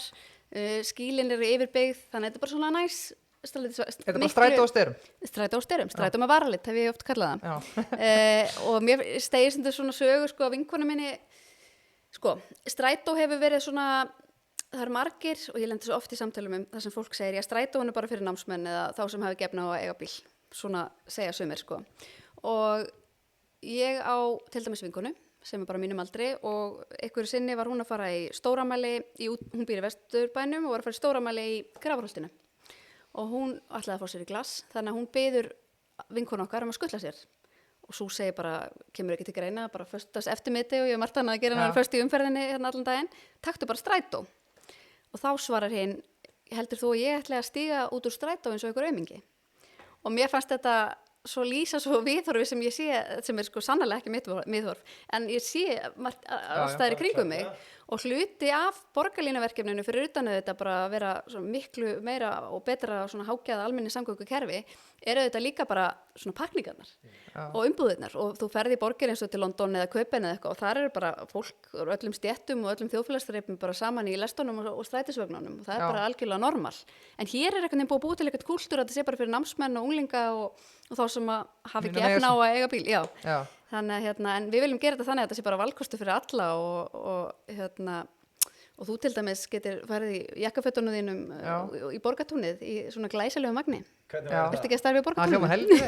skýlin eru yfirbyggð, þannig að þetta er bara svona næs. Þetta er bara strætó á styrum? Strætó á styrum, strætó með varalit, hef ég oft kallað það. Og mér stegir sem þetta svona sögur, sko, af vinkonu minni, sko, strætó hefur verið svona, það eru margir og ég lendi svo oft í samtölum það sem fólk segir, strætó er bara fyrir námsmenn eða þá sem hafi gefna á að eiga bíl, svona segja sumir, sko. Og ég á til dæmis vinkonu sem er bara mínum aldri og einhverju sinni var hún að fara í stóramæli, hún býr í Vesturbænum og var að fara í stóramæli í Grafarholtinu og hún ætlaði að fá sér í glas, þannig að hún biður vinkonu okkar að skutla sér og svo segir bara, kemur ekki til greina, bara föstudags eftirmiti og ég hef margt annað að gera hann föst í umferðinni hérna allan daginn, taktu bara strætó. Og þá svarar hinn, heldur þú að ég ætla að stíga út úr strætó eins og einhver aumingi? Og mér fannst þetta svo lýsa svo viðhorfi sem ég sé, sem er sko sannarlega ekki mitt viðhorf, en ég sé ástæðir í kringum mig og hluti af borgarlínaverkefninu fyrir utan þetta bara að vera miklu meira og betra svona hágjaða almenni samgöngukerfi eru þetta líka bara svona pakningarnar og umbúðirnar og þú ferði í borgir eins og til London eða Köpen eða eitthvað og þar eru bara fólk úr öllum stéttum og öllum þjóðfélagsþrepum bara saman í lestunum og strætisvögnunum og það er bara algjörlega normal. En hér er einhvern veginn búið til eitthvað kúltúr að þetta sé bara fyrir námsmenn og unglinga og þá sem að hafi ekki efna á að eiga bíl. Já. Þannig að en við viljum gera þetta þannig að þetta sé bara valkostu fyrir alla og þú til dæmis getur farið í jakkafötunum þínum í borgartúnið í svona glæsilegu magni. Ertu ekki að starfa í borgartúnum? Það hljómar heldur.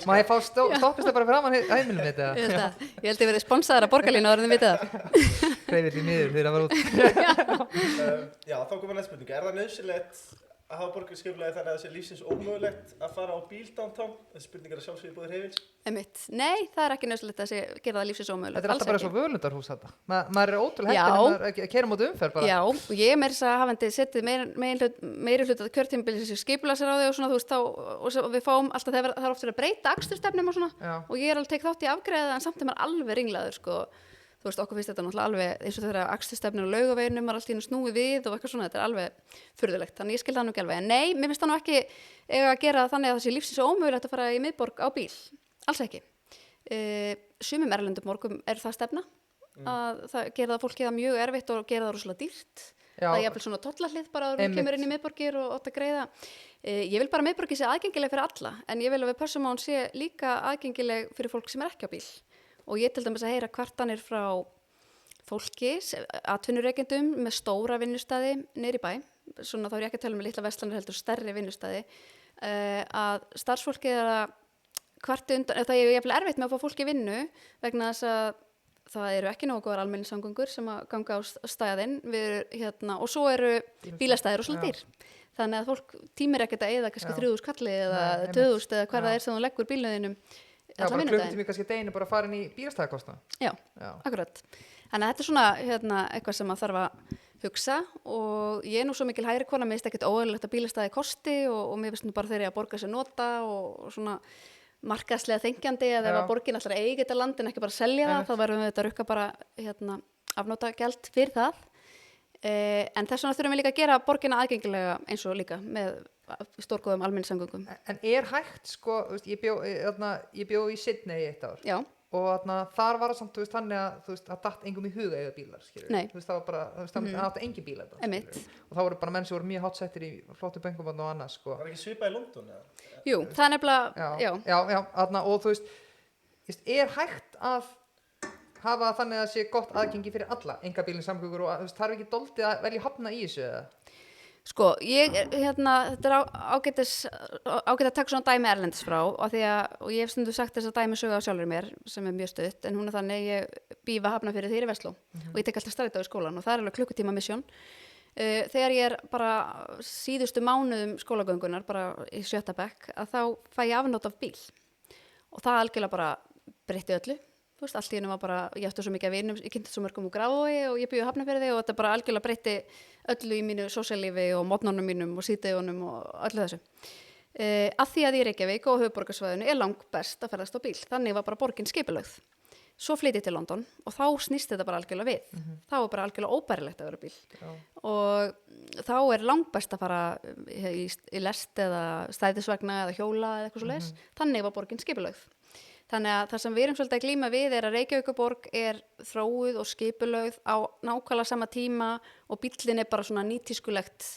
Má ég fá stoppist það bara framan heimilum þetta? Ég held að ég verið sponsaðar af borgarlínu áður en þið vitið það. Hreyfir því miður þegar það var út. Já, þá komum næst spurninga. Er það nauðsynlegt að hafa borgarskipulagi þannig að það sé lífsins ómögulegt að fara á bíl downtown? Þessi spurningar að sjálfsögðu búið hreyfils. Nei, það er ekki nauðsynlegt að gera það lífsins ómögulegt. Þetta er alltaf bara svo völundarhús þetta. Maður er ótrúlega heppinn að keyra móti umferð bara. Já, og ég meira þess að hafandi setið meiri hluta kjörtímabilis í skipulagsráði og svona, þú veist, og við fáum alltaf það er oft verið að breyta akstursstefnum og svona og ég er alveg tekið þátt í afgreiða en samt er maður alveg ringlaður, sko. Þú veist, okkur finnst þetta náttúrulega alveg eins og þegar akstursstefnir á Laugaveginum allt í einu snúið við og eitthvað svona, þetta er alveg furðulegt, þannig ég skil það nú ekki alveg. En nei, mér finnst það nú ekki eiga að gera þannig að það sé lífsins ómögulegt að fara í miðborg á bíl, alls ekki. Sumum erlendum borgum er það stefna, að það gera það fólki það mjög erfitt og gera það rosalega dýrt. Það er jafnvel svona tollahlið bara að við kemur inn í miðborgir og átt að greiða. Ég vil bara miðborgin sé aðgengileg fyrir alla, en ég vil að við pössum á hún sé líka aðgengileg fyrir fólk sem er ekki á bíl. Og ég til dæmis að heyra kvartanir frá fólki, atvinnurekendum með stóra vinnustæði niður í bæ, svona þá er ég ekki að tala um litla verslanir heldur stærri vinnustæði, að starfsfólkið er að kvarti undan, það er jafnvel erfitt með að fá fólki vinnu vegna þess að það eru ekki nógu góðar almenningssamgöngur sem að ganga á staðinn og svo eru bílastæðir og svolítið dýr. Þannig að fólk tímir ekkert að eyða kannski 3.000 kalli eða 2.000 eða hvað það er sem þú leggur bílnöðinum. Já, bara klukkutími kannski deginu bara að fara inn í bílastæðakostnað. Já, akkurat. Þannig að þetta er svona eitthvað sem maður þarf að hugsa og ég er nú svo mikil hægri kona, mér finnst ekkert óeðlilegt að bílastæði kosti og mér finnst nú bara þegar ég að borga sér nota og svona markaðslega þengjandi að ef að borgin alltaf eigi þetta land en ekki bara selja það, þá verðum við þetta að rukka bara afnóta gjald fyrir það. En þess vegna þurfum við líka að gera borgina aðgengilega eins og líka með stórgóðum almenningssamgöngum. En er hægt, sko, ég bjó í Sydney í 1 ár. Já. Og þar var það samt, þannig að það datt engum í huga eða bílar, skilur. Nei. Það var bara, það átti engin bílar. Og það voru bara menn sem voru mjög hátsettir í flottu böngum og annað, sko. Var ekki svipað í London, eða? Jú, það er nefnilega, já. Og þú veist, er hægt að hafa það þannig að það sé gott aðgengi fyrir alla einkabílinn samgöngur og þarf ekki doldið að velja hafna í þessu eða? Sko, þetta er ágætt að taka svona dæmi erlendis frá og ég hef stundu sagt þess að dæmi sögu á sjálfur mér sem er mjög stutt en hún er þannig ég býfa Hafnarfirði þegar í Versló og ég tek alltaf strætó í skólan og það er alveg klukkutíma misjón. Þegar ég er bara síðustu mánuðum skólagöngunar, bara í 7. bekk, að þá fæ ég afnót af bíl og það algjörlega bara breytti öllu. Þú veist, allt í hennu var bara, ég átti svo mikið að vinum, ég kynntist svo mörgum úr Grafavogi og ég byrjuði Hafnarfirði og þetta bara algjörlega breytti öllu í mínu sósíallífi og mótnunum mínum og síðdegunum og öllu þessu. Af því að í Reykjavík og höfuðborgarsvæðinu er langbest að ferðast á bíl, þannig var bara borgin skipulögð. Svo flytti ég til London og þá snýst þetta bara algjörlega við. Þá er bara algjörlega óbærilegt að vera bíl. Og þá er langbest að fara í lest eða strætisvagna eða hjóla eða eitthvað svoleiðis. Þannig var borgin skipulögð. Þannig að það sem við erum svolítið að glíma við er að Reykjavíkurborg er þróuð og skipulögð á nákvæmlega sama tíma og bíllinn er bara svona nýtískulegt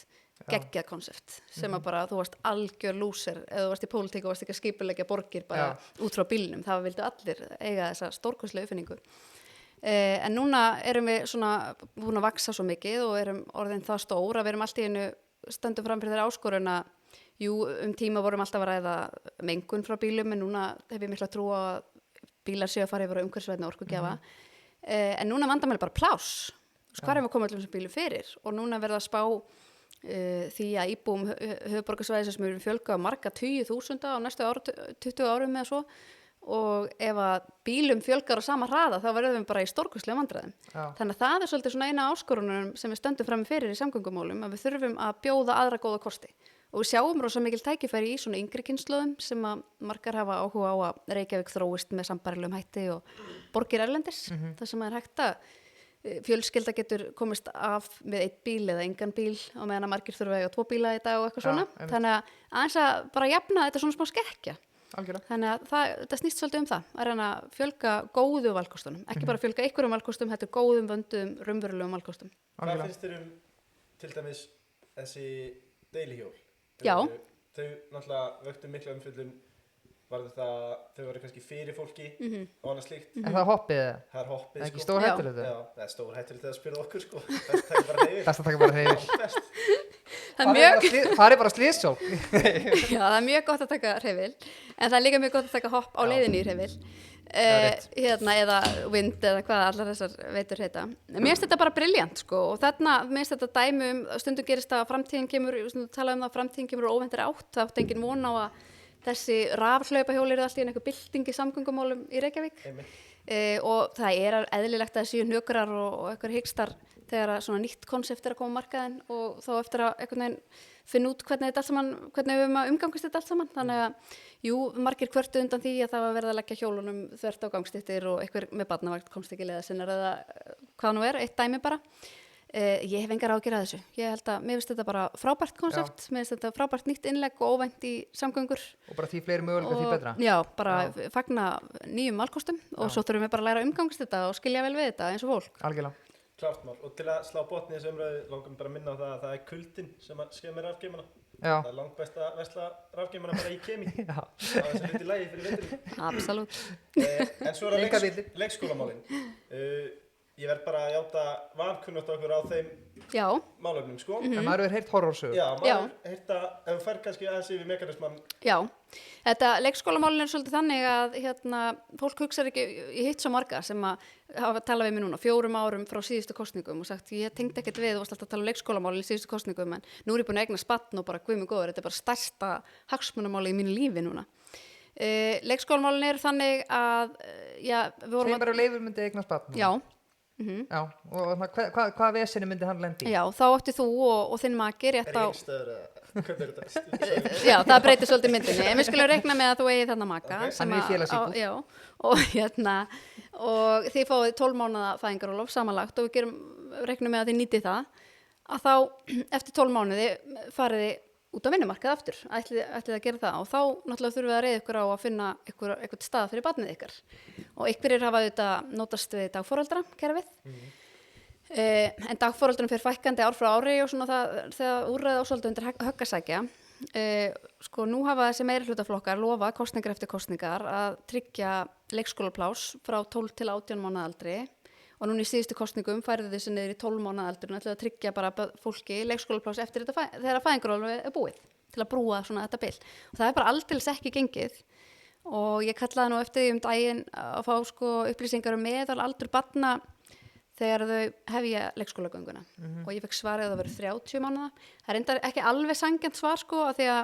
geggjað konsept sem að bara þú varst algjör lúser eða þú varst í pólitík og varst ekki að skipuleggja borgir bara út frá bílnum, það vildu allir eiga þessa stórkostlega uppfinningu. En núna erum við svona búin að vaksa svo mikið og erum orðin það stór að við erum allt í einu stöndum fram fyrir þeirra áskorun að jú, tíma vorum alltaf að ræða mengun frá bílum en núna hef ég mikla trú á að bílar séu að fara yfir á umhverfisvænni orkugjafa. En núna vandamæli bara pláss. Hvað er við að koma öllum sem bílum fyrir? Og núna verða að spá því að íbúum höfuðborgarsvæðis sem eru fjölga á marga 10.000 á næstu 20 árum eða svo og ef að bílum fjölgar á sama hraða þá verðum við bara í stórkostlegum vandræðum. Þannig að það er svolítið svona eina áskorunum sem við stöndum fram fyrir í samgöngumálum að við þurfum að bjóða aðra góða kosti. Og við sjáum rosa mikil tækifæri í svona yngri kynslóðum sem að margar hafa áhuga á að Reykjavík þróist með sambærilegum hætti og borgir erlendis. Það sem er hægt að fjölskylda getur komist af með einn bíl eða engan bíl og meðan að margir þurfa að eiga 2 bíla í dag og eitthvað svona. Þannig að aðeins að bara jafna þetta svona smá skekkja. Algjörlega. Þannig að þetta snýst svolítið um það. Að reyna að fjölga góðu valkostunum. Ekki bara fjölga einhverjum valkostum, þetta er góðum, vöndum, raunverulegum valkostum. Hvað finnst þér til dæmis þessi deilihjól? Já. Þau náttúrulega vöktu mikla umfjöllun varðu það, þau voru kannski fyrir fólki og annað slíkt. Er það hoppið eða? Það er hoppið, sko. Það er ekki stórhættulegt þetta? Já, það er stórhættulegt þegar það spyrðu okkur, sko. Best að taka bara hreyfil. Best að taka bara hreyfil. Það er bara slísjól. Já, það er mjög gott að taka hreyfil, en það er líka mjög gott að taka hopp á leiðinni í hreyfil. Eða vind eða hvað allar þessar veitur heita. Mér finnst þetta bara brilljant sko og þarna mér finnst þetta dæmi stundum gerist að framtíðin kemur, stundum tala um það að framtíðin kemur óvæntir átt, það átti engin von á að þessi rafhlaupahjól eru alltaf í einhver bylting í samgöngumálum í Reykjavík og það er eðlilegt að það séu hnökrar og einhver hygstar þegar að svona nýtt konsept er að koma á markaðinn og þá eftir að einhvern veginn finna út hvernig við höfum að umgangast þetta allt saman. Þannig að jú, margir kvörtu undan því að það var verið að leggja hjólunum þvert á gangstittir og einhver með barnavagn komst ekki leiða sinnar eða hvað nú er, eitt dæmi bara. Ég hef engar ágjur að þessu. Ég held að mér finnst þetta bara frábært konsept, mér finnst þetta frábært nýtt innlegg og óvænt í samgöngur. Og bara því fleiri möguleika því betra. Já, bara fagna nýjum valkostum og svo þurfum við bara að læra að umgangast þetta og skilja vel við þetta eins og fólk. Algjörlega. Klárt mál. Og til að slá botni þessu umræðu langum bara að minna á það að það er kuldinn sem að skemmi rafgeimana. Það er langt best að versla rafgeimana bara í kemi. Það er þessi hluti lægi fyrir veturinn. Absolutt. En svo er að leikskólamálin. Ég verð bara að játa vankunnátt okkur á þeim málefnum, sko. En maður hefur heyrt horrorsögur. Já, maður hefur heyrt að, ef þú fær kannski aðeins yfir mekanismann. Já, þetta leikskólamálin er svolítið þannig að fólk hugsaður ekki, ég hitt svo marga sem að hafa talað við mig núna 4 árum frá síðustu kosningum og sagt, ég tengdi ekkert við, þú varst alltaf að tala um leikskólamálin í síðustu kosningum, en nú er ég búin að eigna barn og bara guð mig góður, þetta er bara stærsta hagsmunamáli í mínu lífi núna. Leikskólamálin eru þannig að, við vorum Segjum bara Leifur myndi eignast barn. Já. Já, og hvaða veseni myndi hann lendi? Já, þá átti þú og þinn maki rétt á... Er einstæður eða hvernig er þetta? Já, það breytir svolítið myndinni. En við skulum reikna með að þú eigið þarna maka. Hann er í félagsíbúð. Já, og þið fáið 12 mánaða fæðingarorlof samanlagt og við reiknum með að þið nýtið það. Að þá, eftir 12 mánuði, farið þið út á vinnumarkað aftur, ætlið að gera það og þá náttúrulega þurfum við að reiða ykkur á að finna eitthvað stað fyrir barnið ykkar og einhverjir hafa auðvitað notast við dagforeldra kerfið en dagforeldrum fyrir fækkandi ár frá ári og svona þegar úrræði ásvöldu undir höggasækja sko nú hafa þessi meirihlutaflokkar lofa kosningar eftir kosningar að tryggja leikskólaplás frá 12 til 18 mánaða aldri og núna í síðustu kosningum færðu þessi niður í 12 mánaða aldri og ætlaðu að tryggja bara fólki leikskólaplás eftir þetta þegar fæðingarorlof er búið til að brúa svona þetta bil og það er bara aldeilis ekki gengið og ég kallaði nú eftir því daginn að fá sko upplýsingar meðal aldur barna þegar þau hefja leikskólagönguna og ég fekk svarið að það verður 30 mánaða. Það er reyndar ekki alveg sanngjarnt svar sko af því að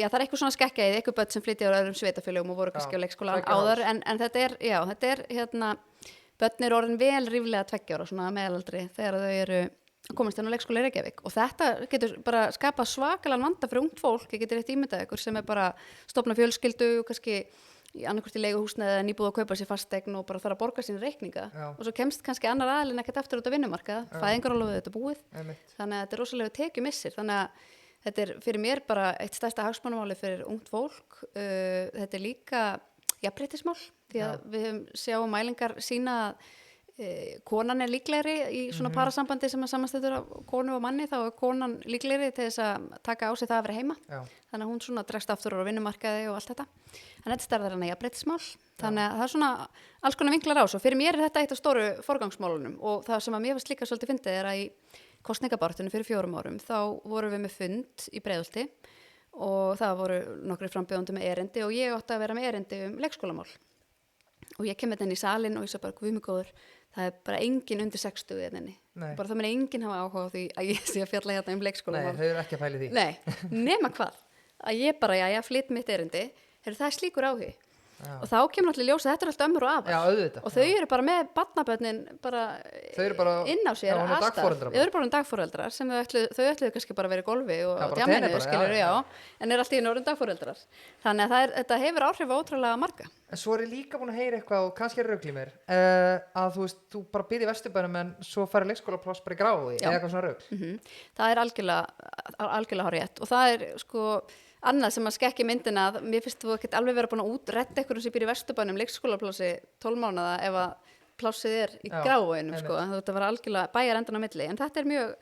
já, það er eitthvað svona skekkja í eitthvað börn sem flytja á öðrum sveitafélögum og voru kannski á leikskóla áður en þetta er hérna börn eru orðin vel ríflega 2 ára svona meðalaldri þegar þau eru komast inn á leikskóla í Reykjavík og þetta getur bara skapað svakalan vanda fyrir ungt fólk, ég getur eitt ímyndað ykkur sem er bara stofna fjölskyldu og kannski annarkvort í leiguhúsnæði eða nýbúið að kaupa sér fasteign og bara þarf að borga sín reikninga og svo kemst kannski annar aðilinn ekkert aftur út á vinnumarkað, fæðingarorlofið þetta búið þannig að þetta er rosalega tekjumissir þannig að þetta er fyrir mér bara eitt stærsta hagsmunamáli fyrir ungt fólk þetta er líka jafnréttismál því að við sjáum mælingar sína að konan er líklegri í svona parasambandi sem að samanstættur af konu og manni þá er konan líklegri til þess að taka á sig það að vera heima þannig að hún svona dregst aftur á vinnumarkaði og allt þetta en þetta stærðar hann að jafnréttismál þannig að það er svona alls konar vinklar á svo fyrir mér er þetta eitt af stóru forgangsmálunum og það sem að mér varst líka svolítið fyndið er að í kosningabartunum fyrir 4 árum þá vorum við með fund í Breiðholti og það voru nokkri frambjóðandi með erindi og ég átti að vera með erindi leikskólamál og ég kem inn í salin og ég sagði bara guð mig góður það er bara enginn undir 60 hérna bara það muni enginn hafa áhuga á því að ég sé að fjalla hérna leikskólamál. Nei, þau eru ekki að pæli því. Nei, nema hvað að ég bara, ég flytt mitt erindi það er slíkur áhugi og þá kemur allir ljósa, þetta er alltaf ömmur og afar og þau eru bara með barnabörnin bara inn á sér alltaf, þau eru bara dagforeldrar sem þau ætluðu kannski bara að vera í golfi og djamminu, skilur, en er alltaf í norðum dagforeldrar þannig að þetta hefur áhrif á ótrúlega marga. En svo er ég líka búin að heyra eitthvað og kannski er rugl í mér að þú veist, þú bara býði Vesturbænum en svo fara leikskólapláss bara í Grái eða eitthvað svona rugl. Það er algjörlega hárétt og það er sko annað sem að skekki myndina að mér finnst þú ekkert alveg vera búin að útretta einhverjum sem býr í Vesturbænum leikskólaplássi 12 mánaða ef að plássið er í Gráinum sko, þetta var algjörlega bæjar endan á milli en þetta er mjög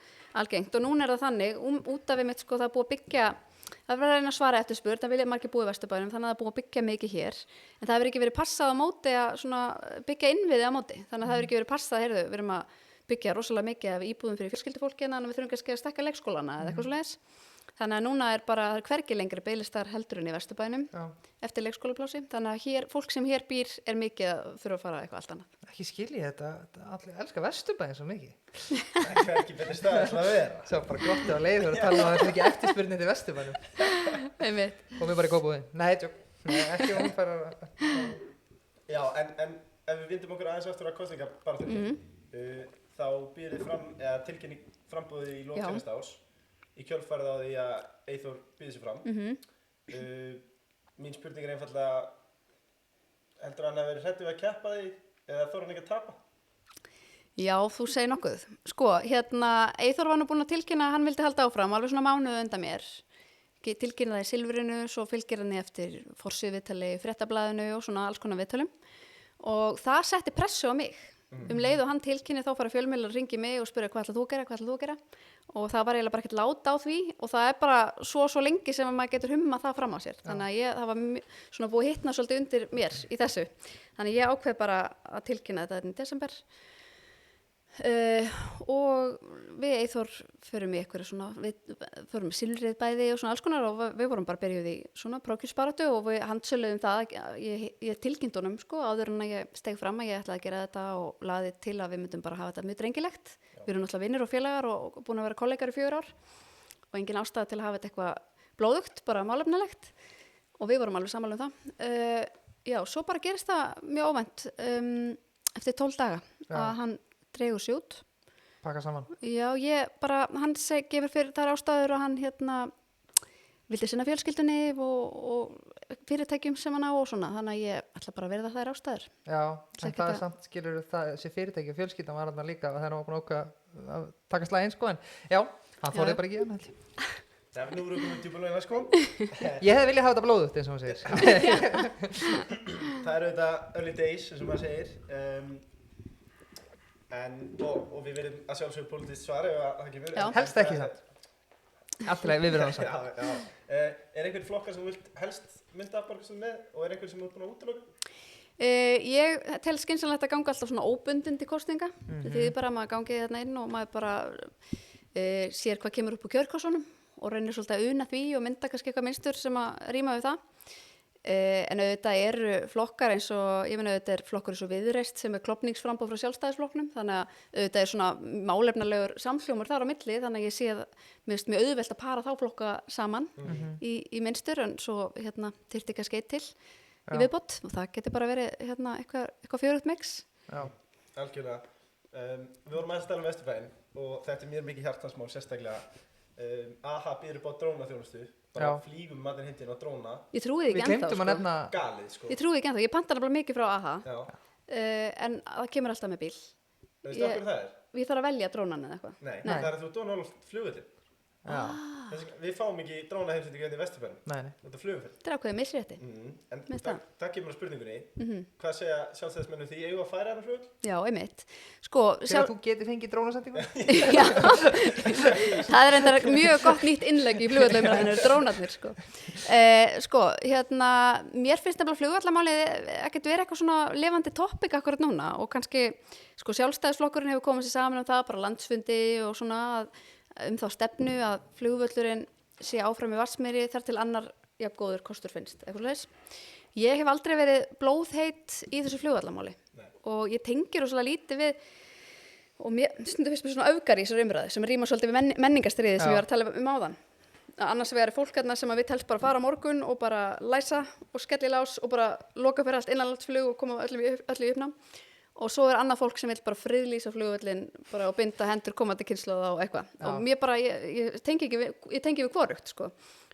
algengt og núna er það þannig út af mitt sko það er búið að byggja það verður að reyna að svara eftir spurt, það vilja margir búið í Vesturbænum þannig að það er búið að byggja mikið hér en það hefur ekki verið passað á móti að svona byggja innviði á móti þannig að það hefur ekki verið passað, heyrðu, við erum að byggja rosalega mikið af íbúðum fyrir fjölskyldufólki en við þurfum kannski að stækka leikskólana eða eitthvað svoleiðis. Þannig að núna er bara hvergi lengri biðlistar heldur en í Vesturbænum eftir leikskólaplási. Þannig að hér, fólk sem hér býr er mikið að þurfa að fara eitthvað allt annað. Ekki skilji þetta, allir elskar Vesturbæn svo mikið. Það er hvergi betri stað að vera. Svo bara glottið á leiður og tala um að það er ekki eftirspurning til Vesturbænum. Einmitt. Komið bara í Kópavogi. Nei, ekki hún fara. Já, en ef við vindum okkur aðeins aftur á kosningabaráttunni, þá býðir fram, eða tilkynning frambúðið í lok síðasta árs. Í kjölfarið á því að Eyþór býði sig fram. Mín spurning er einfaldlega, heldur hann að vera hræddur við að keppa því eða þarf hann ekki að tapa? Já, þú segir nokkuð. Sko, Eyþór var nú búinn að tilkynna að hann vildi halda áfram, alveg svona mánuð undan mér. Tilkynna það í Silfrinu, svo fylgir hann eftir forsíðviðtali í Fréttablaðinu og svona alls konar viðtalum. Og það setti pressu á mig. Leið og hann tilkynni þá fara fjölmiðlar að ringi mig og spyrja hvað ætlar þú að gera og það var eiginlega bara ekkert láta á því og það er bara svo lengi sem maður getur hummað það fram á sér þannig að það var svona búið hittna svolítið undir mér í þessu þannig ég ákveð bara að tilkynna þetta í desember og við Eyþór förum í eitthvað svona við förum í Silfrið bæði og svona alls konar og við vorum bara byrjuð í svona prókjusbaráttu og við handsöluðum það ég tilkynnt honum sko áður en að ég steg fram að ég ætlaði að gera þetta og laði til að við myndum bara hafa þetta mjög drengilegt við erum náttúrulega vinnir og félagar og búin að vera kollegar í 4 ár og engin ástæða til að hafa þetta eitthvað blóðugt bara málefnilegt og við vorum alveg sammála það já, svo bara gerist það mjög óvænt eftir 12 daga að hann dregur sig út. Pakka saman. Já, hann gefur fyrir þær ástæður og hann vildi sinna fjölskyldunni og fyrirtækjum sem hann á og svona, þannig að ég ætla bara að verða þær ástæður. Já, en það er samt, skilur það, þessi fyrirtæki og fjölskyldan var hann líka og það var búin að taka slaginn sko, en já, hann þorði bara ekki hann. Það er nú komið djúpulega sko. Ég hefði viljað hafa þetta blóðugt eins og maður segir. Það eru þetta early days, eins og maður segir. Og við verðum að sjálfsögðu pólitískt svar ef það kemur. Helst ekki samt. Alltaf við verðum það samt. Já. Er einhver flokkar sem þú vilt helst mynda borgarstjórn með og er einhver sem þú ert búin að útiloka? Ég tel skynsamlegt að ganga alltaf svona óbundin til kosninga. Því bara að maður gangi þarna inn og maður bara sér hvað kemur upp á kjörkossunum og reynir svolítið að una því og mynda kannski eitthvað mynstur sem að ríma við það. En auðvitað eru flokkar eins og, ég meina auðvitað flokkur eins og Viðreist sem klofningsframboð frá Sjálfstæðisflokknum, þannig að auðvitað svona málefnalegur samhljómur þar á milli, þannig að ég sé að mér finnst mjög auðvelt að para þá flokka saman í mynstur, en svo þyrfti ekki að skeit til í viðbót og það getur bara verið eitthvað fjörugt mix. Já, algjörlega. Við vorum aðeins að tala Vesturbæinn og þetta mér mikið hjartansmál sérstaklega. AHA býður upp á drónaþjónustu, bara flýgum allir hindin á dróna. Ég trúi ekki ennþá, sko. Galið, sko. Ég trúi ekki ennþá, ég pantar bara mikið frá AHA, en það kemur alltaf með bíl. Veistu okkur það er? Ég þarf að velja drónan eða eitthvað. Nei. Það er þú dónalátt flugvöldin. Við fáum ekki drónaheimsendingu hérna í Vesturbænum. Þetta er flugumferð. Þetta er ákveðið misrétti. En það kemur á spurningunni. Hvað segja sjálfstæðismennum því eigum að færa hérna flugvöld? Já, einmitt. Sko, þegar þú getur fengið drónasendingu? Já, það er enda mjög gott nýtt innlegg í flugvöldlaumræðinu, drónarnir, sko. Mér finnst nefnilega flugvallamálið ekkert verið eitthvað svona lifandi topic akkurat núna og kannski, sko, Sjálfstæðisflokkurinn hefur komið sér saman um það, bara landsfundi og svona þá stefnu að flugvöllurinn sé áfram í Vatnsmýri þar til annar jafngóður kostur finnst, eitthvað leis. Ég hef aldrei verið blóðheit í þessu flugvallamáli og ég tengir rosalega lítið við og mér stundum finnst mér svona öfgar í þessari umræðu sem rýma svolítið við menningarstríði sem ég var að tala um áðan. Annars vegar fólk hérna sem að við helst bara fara á morgun og bara læsa og skelli lás og bara loka fyrir allt innanlandsflug og koma öllu í uppnám. Og svo annað fólk sem vil bara friðlýsa flugvöllin bara og binda hendur komandi kynslóða og eitthvað. Og mér bara, ég tengi við hvorugt, sko.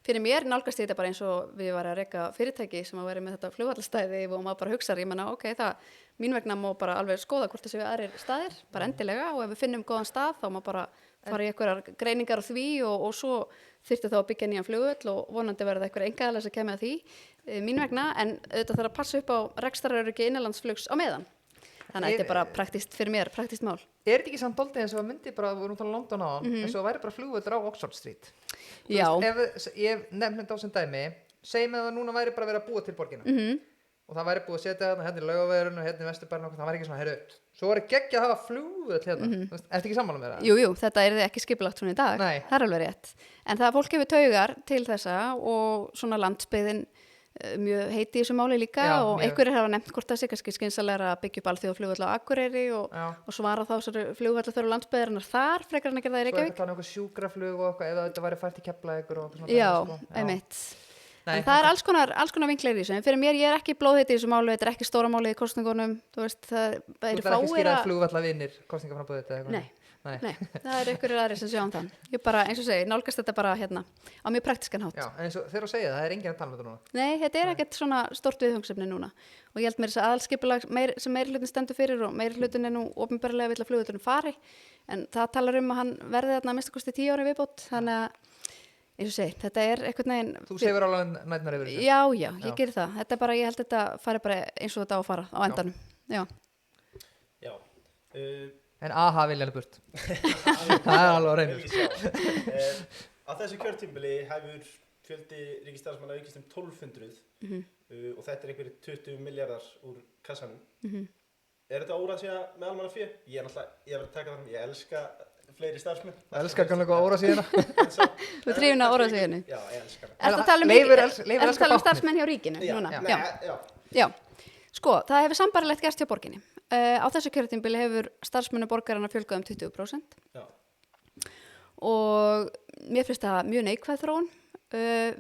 Fyrir mér nálgast þetta bara eins og við varum að reka fyrirtæki sem að vera með þetta flugvallastæði og maður bara hugsa, ég menna, ok, mín vegna má bara alveg skoða hvort þessi við aðrir staðir, bara endilega, og ef við finnum góðan stað þá má bara fara í einhverjar greiningar á því og svo þyrfti þá að byggja nýjan flugvöll og vonandi verða einhver einkaaðilar sem kemur að því mín vegna, en auðvitað þarf að passa upp á rekstraröryggi innanlandsflugs á meðan. Þannig að þetta er bara praktískt fyrir mér, praktískt mál. Er þetta ekki samt doldið eins og að myndi bara, við vorum að tala London á hann, eins og að væri bara flugvöllur á Oxford Street? Já. Ég nefndi þetta á sem dæmi, segjum að það núna væri bara verið að búa til borgina. Og það væri búið að setja hérna í Laugaveginum og hérna í Vesturbænum og það væri ekki svona, heyrðu, svo er geggjað að hafa flugvöll hérna. Ertu ekki sammála með það? Jú, þetta er ekki skipulagt svona í dag. Nei. Það er alveg rétt. En það fólk hefur taugar til þessa og svona landsbyggðin mjög heiti í þessu máli líka og einhverjir hafa nefnt hvort það sé kannski skynsamlegra að byggja upp alþjóðaflugvöll á Akureyri og svara þá þessari flugvöllaþörf landsbyggðarinnar þar frekar en að gera það í Reykjavík. Svo er þetta sjúkraflug og eitthvað ef þetta væri fært í Keflavíkur og eitthvað svona. Já, einmitt. En það er alls konar vinklar í þessu, en fyrir mér ég er ekki blóðheit í þessu máli, þetta er ekki stóra máli í kosningunum, þú veist, það er fáir að... Þú er ekki skýrað flugvallavinir kosningaframbúðið þetta eitthvað? Nei, það er einhverjir aðrir sem sjá það. Ég bara, eins og segi, nálgast þetta bara hérna á mjög praktískan hátt. Já, en þegar þú segir það er enginn að tala um þetta núna. Nei, þetta er ekkert svona stórt viðfangsefni núna. Og ég held mér þess að aðalskipulag sem meirihlutin stendur fyrir og meirihlutin er nú opinberlega vill að flugvöllurinn fari. En það talar um að hann verði þarna að minnsta kosti 10 ára viðbót. Þannig að, eins og segi, þetta er einhvern veginn... Þú sefur alveg nætnar yfir þessu? Já, ég gerir það. Þetta er bara, ég held þetta fari bara eins og þetta á að fara á endanum. Já. En AHA vilja hann burt. Það er alveg að reyna. Á þessu kjörtímabili hefur fjöldi ríkisstarfsmanna aukist 1200 og þetta er einhverjir 20 milljarðar úr kassanum. Er þetta óráðsía með almannafé? Ég verð að taka það, ég elska fleiri starfsmenn. Elskar kannski óráðsíðina. Þú trýfuna óráðsíðinu? Já, ég elskar það. Er þetta að tala um starfsmenn hjá ríkinu núna? Já. Sko, það hefur sambarlegt gerst hjá borginni. Á þessu kjörtímabili hefur starfsmennu borgarinnar fjölgað 20%. Já. Og mér finnst það mjög neikvæð þróun.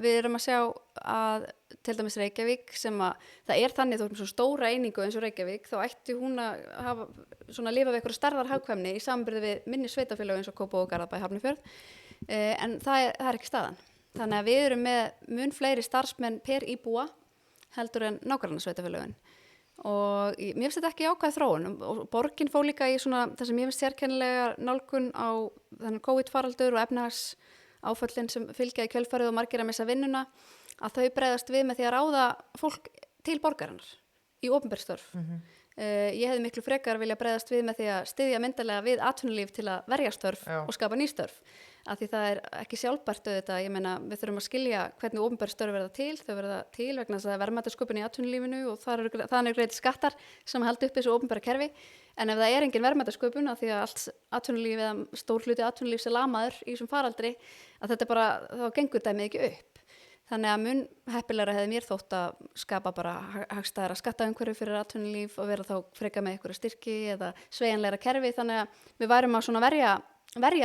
Við erum að sjá að til dæmis Reykjavík sem að það er þannig þó svo stóra einingu eins og Reykjavík þá ætti hún að hafa svona lifa við einhverju stærðar hagkvæmni í samanburði við minni sveitafélög eins og Kópavog og Garðabæ, Hafnarfjörð. En það er ekki staðan. Þannig að við erum með mun fleiri starfsmenn per íbúa heldur en nágrannasveitafélögin. Og mér finnst þetta ekki ákvæð þróun og borgin fór líka í svona það sem ég finnst sérkennilega nálgun á þannig COVID-faraldur og efnahags áföllin sem fylgja í kjölfarið og margir að missa vinnuna að þau bregðast við með því að ráða fólk til borgarinnar í opinber störf Ég hefði miklu frekar vilja bregðast við með því að styðja myndarlega við atvinnulíf til að verja störf og skapa ný störf. Af því það ekki sjálfbært auðvitað, ég meina við þurfum að skilja hvernig opinber störf verða til, þau verða til vegna þess að það er verðmætasköpun í atvinnulífinu og þannig er greitt skattar sem haldi upp þessu opinbera kerfi, en ef það er engin verðmætasköpun af því að allt atvinnulíf eða stór hluti atvinnulífs er lamaður í þessum faraldri, að þetta bara, þá gengur dæmið ekki upp. Þannig að mun heppilegra hefði mér þótt að skapa bara hagstæðara skattaumhverfi fyrir atvinnulíf og vera þá freka með einhverja styrki eða sveigjanlegra kerfi, þannig að við værum að svona verja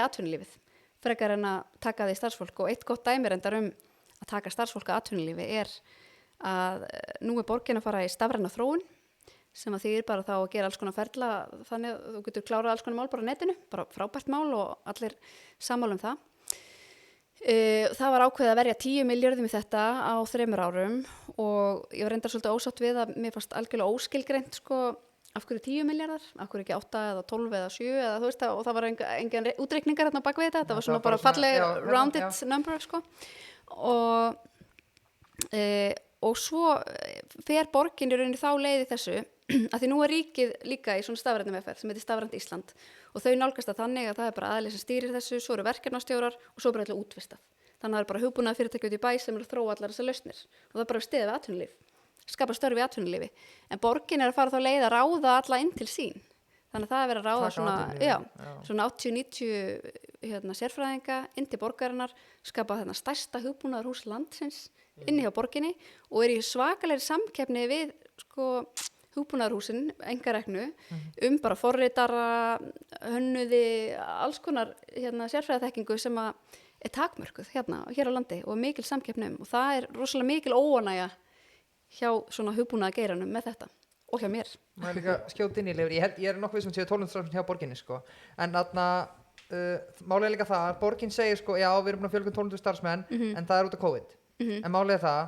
atvinnulífið frekar en að taka því starfsfólk. Og eitt gott dæmi reyndar að taka starfsfólk að atvinnulífi að nú borgin að fara í stafræna þróun sem að þýðir bara þá að gera alls konar ferla, þannig að þú getur klárað alls konar mál bara á netinu, bara frábært mál og allir sammála það. Það var ákveðið að verja 10 milljörðum í þetta á 3 árum og ég var reyndar svolítið ósátt við að mér fannst algjörlega óskilgreint sko, af hverju 10 milljarðar, af hverju ekki 8 eða 12 eða 7 eða þú veist og það var engin útreikningar hérna bak við þetta var svona bara falleg rounded number sko. Og svo fer borgin í rauninni þá leiði þessu að því nú er ríkið líka í svona stafrænni meðferð sem heitir Stafrænt Ísland og þau nálgast það þannig að það er bara aðili sem stýrir þessu, svo eru verkefnastjórar og svo er bara alltaf útvistað. Þannig að það er bara hugbúnaðarfyrirtæki út í bæ sem eru að þróa allar þessar lausnir og það er bara stiðið við atvinnulíf, skapa störf í atvinnulífi. En borgin er að fara þá leið að ráða alla inn til sín. Þannig að það er verið að ráða svona 80-90 sérfræðinga inn til borgarinnar, skapa þarna stærsta hugbúnaðarhús landsins inni hjá borginni og er í svakalegri samkeppni við sko hugbúnaðarhúsin, engareknu, bara forritara, hönnuði, alls konar sérfræðaþekkingu sem er takmörkuð hér á landi og mikil samkeppni og það er rosalega mikil óánægja hjá svona hugbúnaðargeiranum með þetta og hjá mér. Það líka skjót inn í Leifur, ég er nokkuð sem séu 12 hjá borginni sko, en þarna málið er líka það að borgin segir sko, já við erum búin að fjölga 12 starfsmenn en það er út af COVID, en málið er það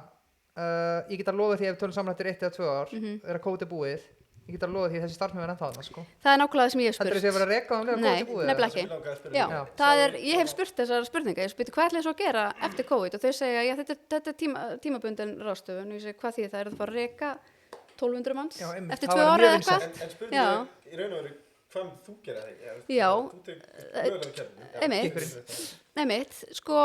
ég get að lofa því ef við tölum saman eftir 1 eða 2 ár er að COVID er búið, ég get að lofa því að þessi starfsmenn verða ennþá þarna sko. Það er nákvæmlega það sem ég hef spurt. Heldur þið að vera að reka COVID er búið? Nei, nefnilega ekki. Já, ég hef spurt þessar spurninga, ég spurt hvað ætlaði svo að gera eftir COVID og þau segja, já þetta er tímabundin ráðstöfun og ég segi hvað því það er að fara að reka 1200 manns eftir 2 ára eða eitthvað. En spurninga í raun og veru hvað þú gera þig? Já, einmitt, sko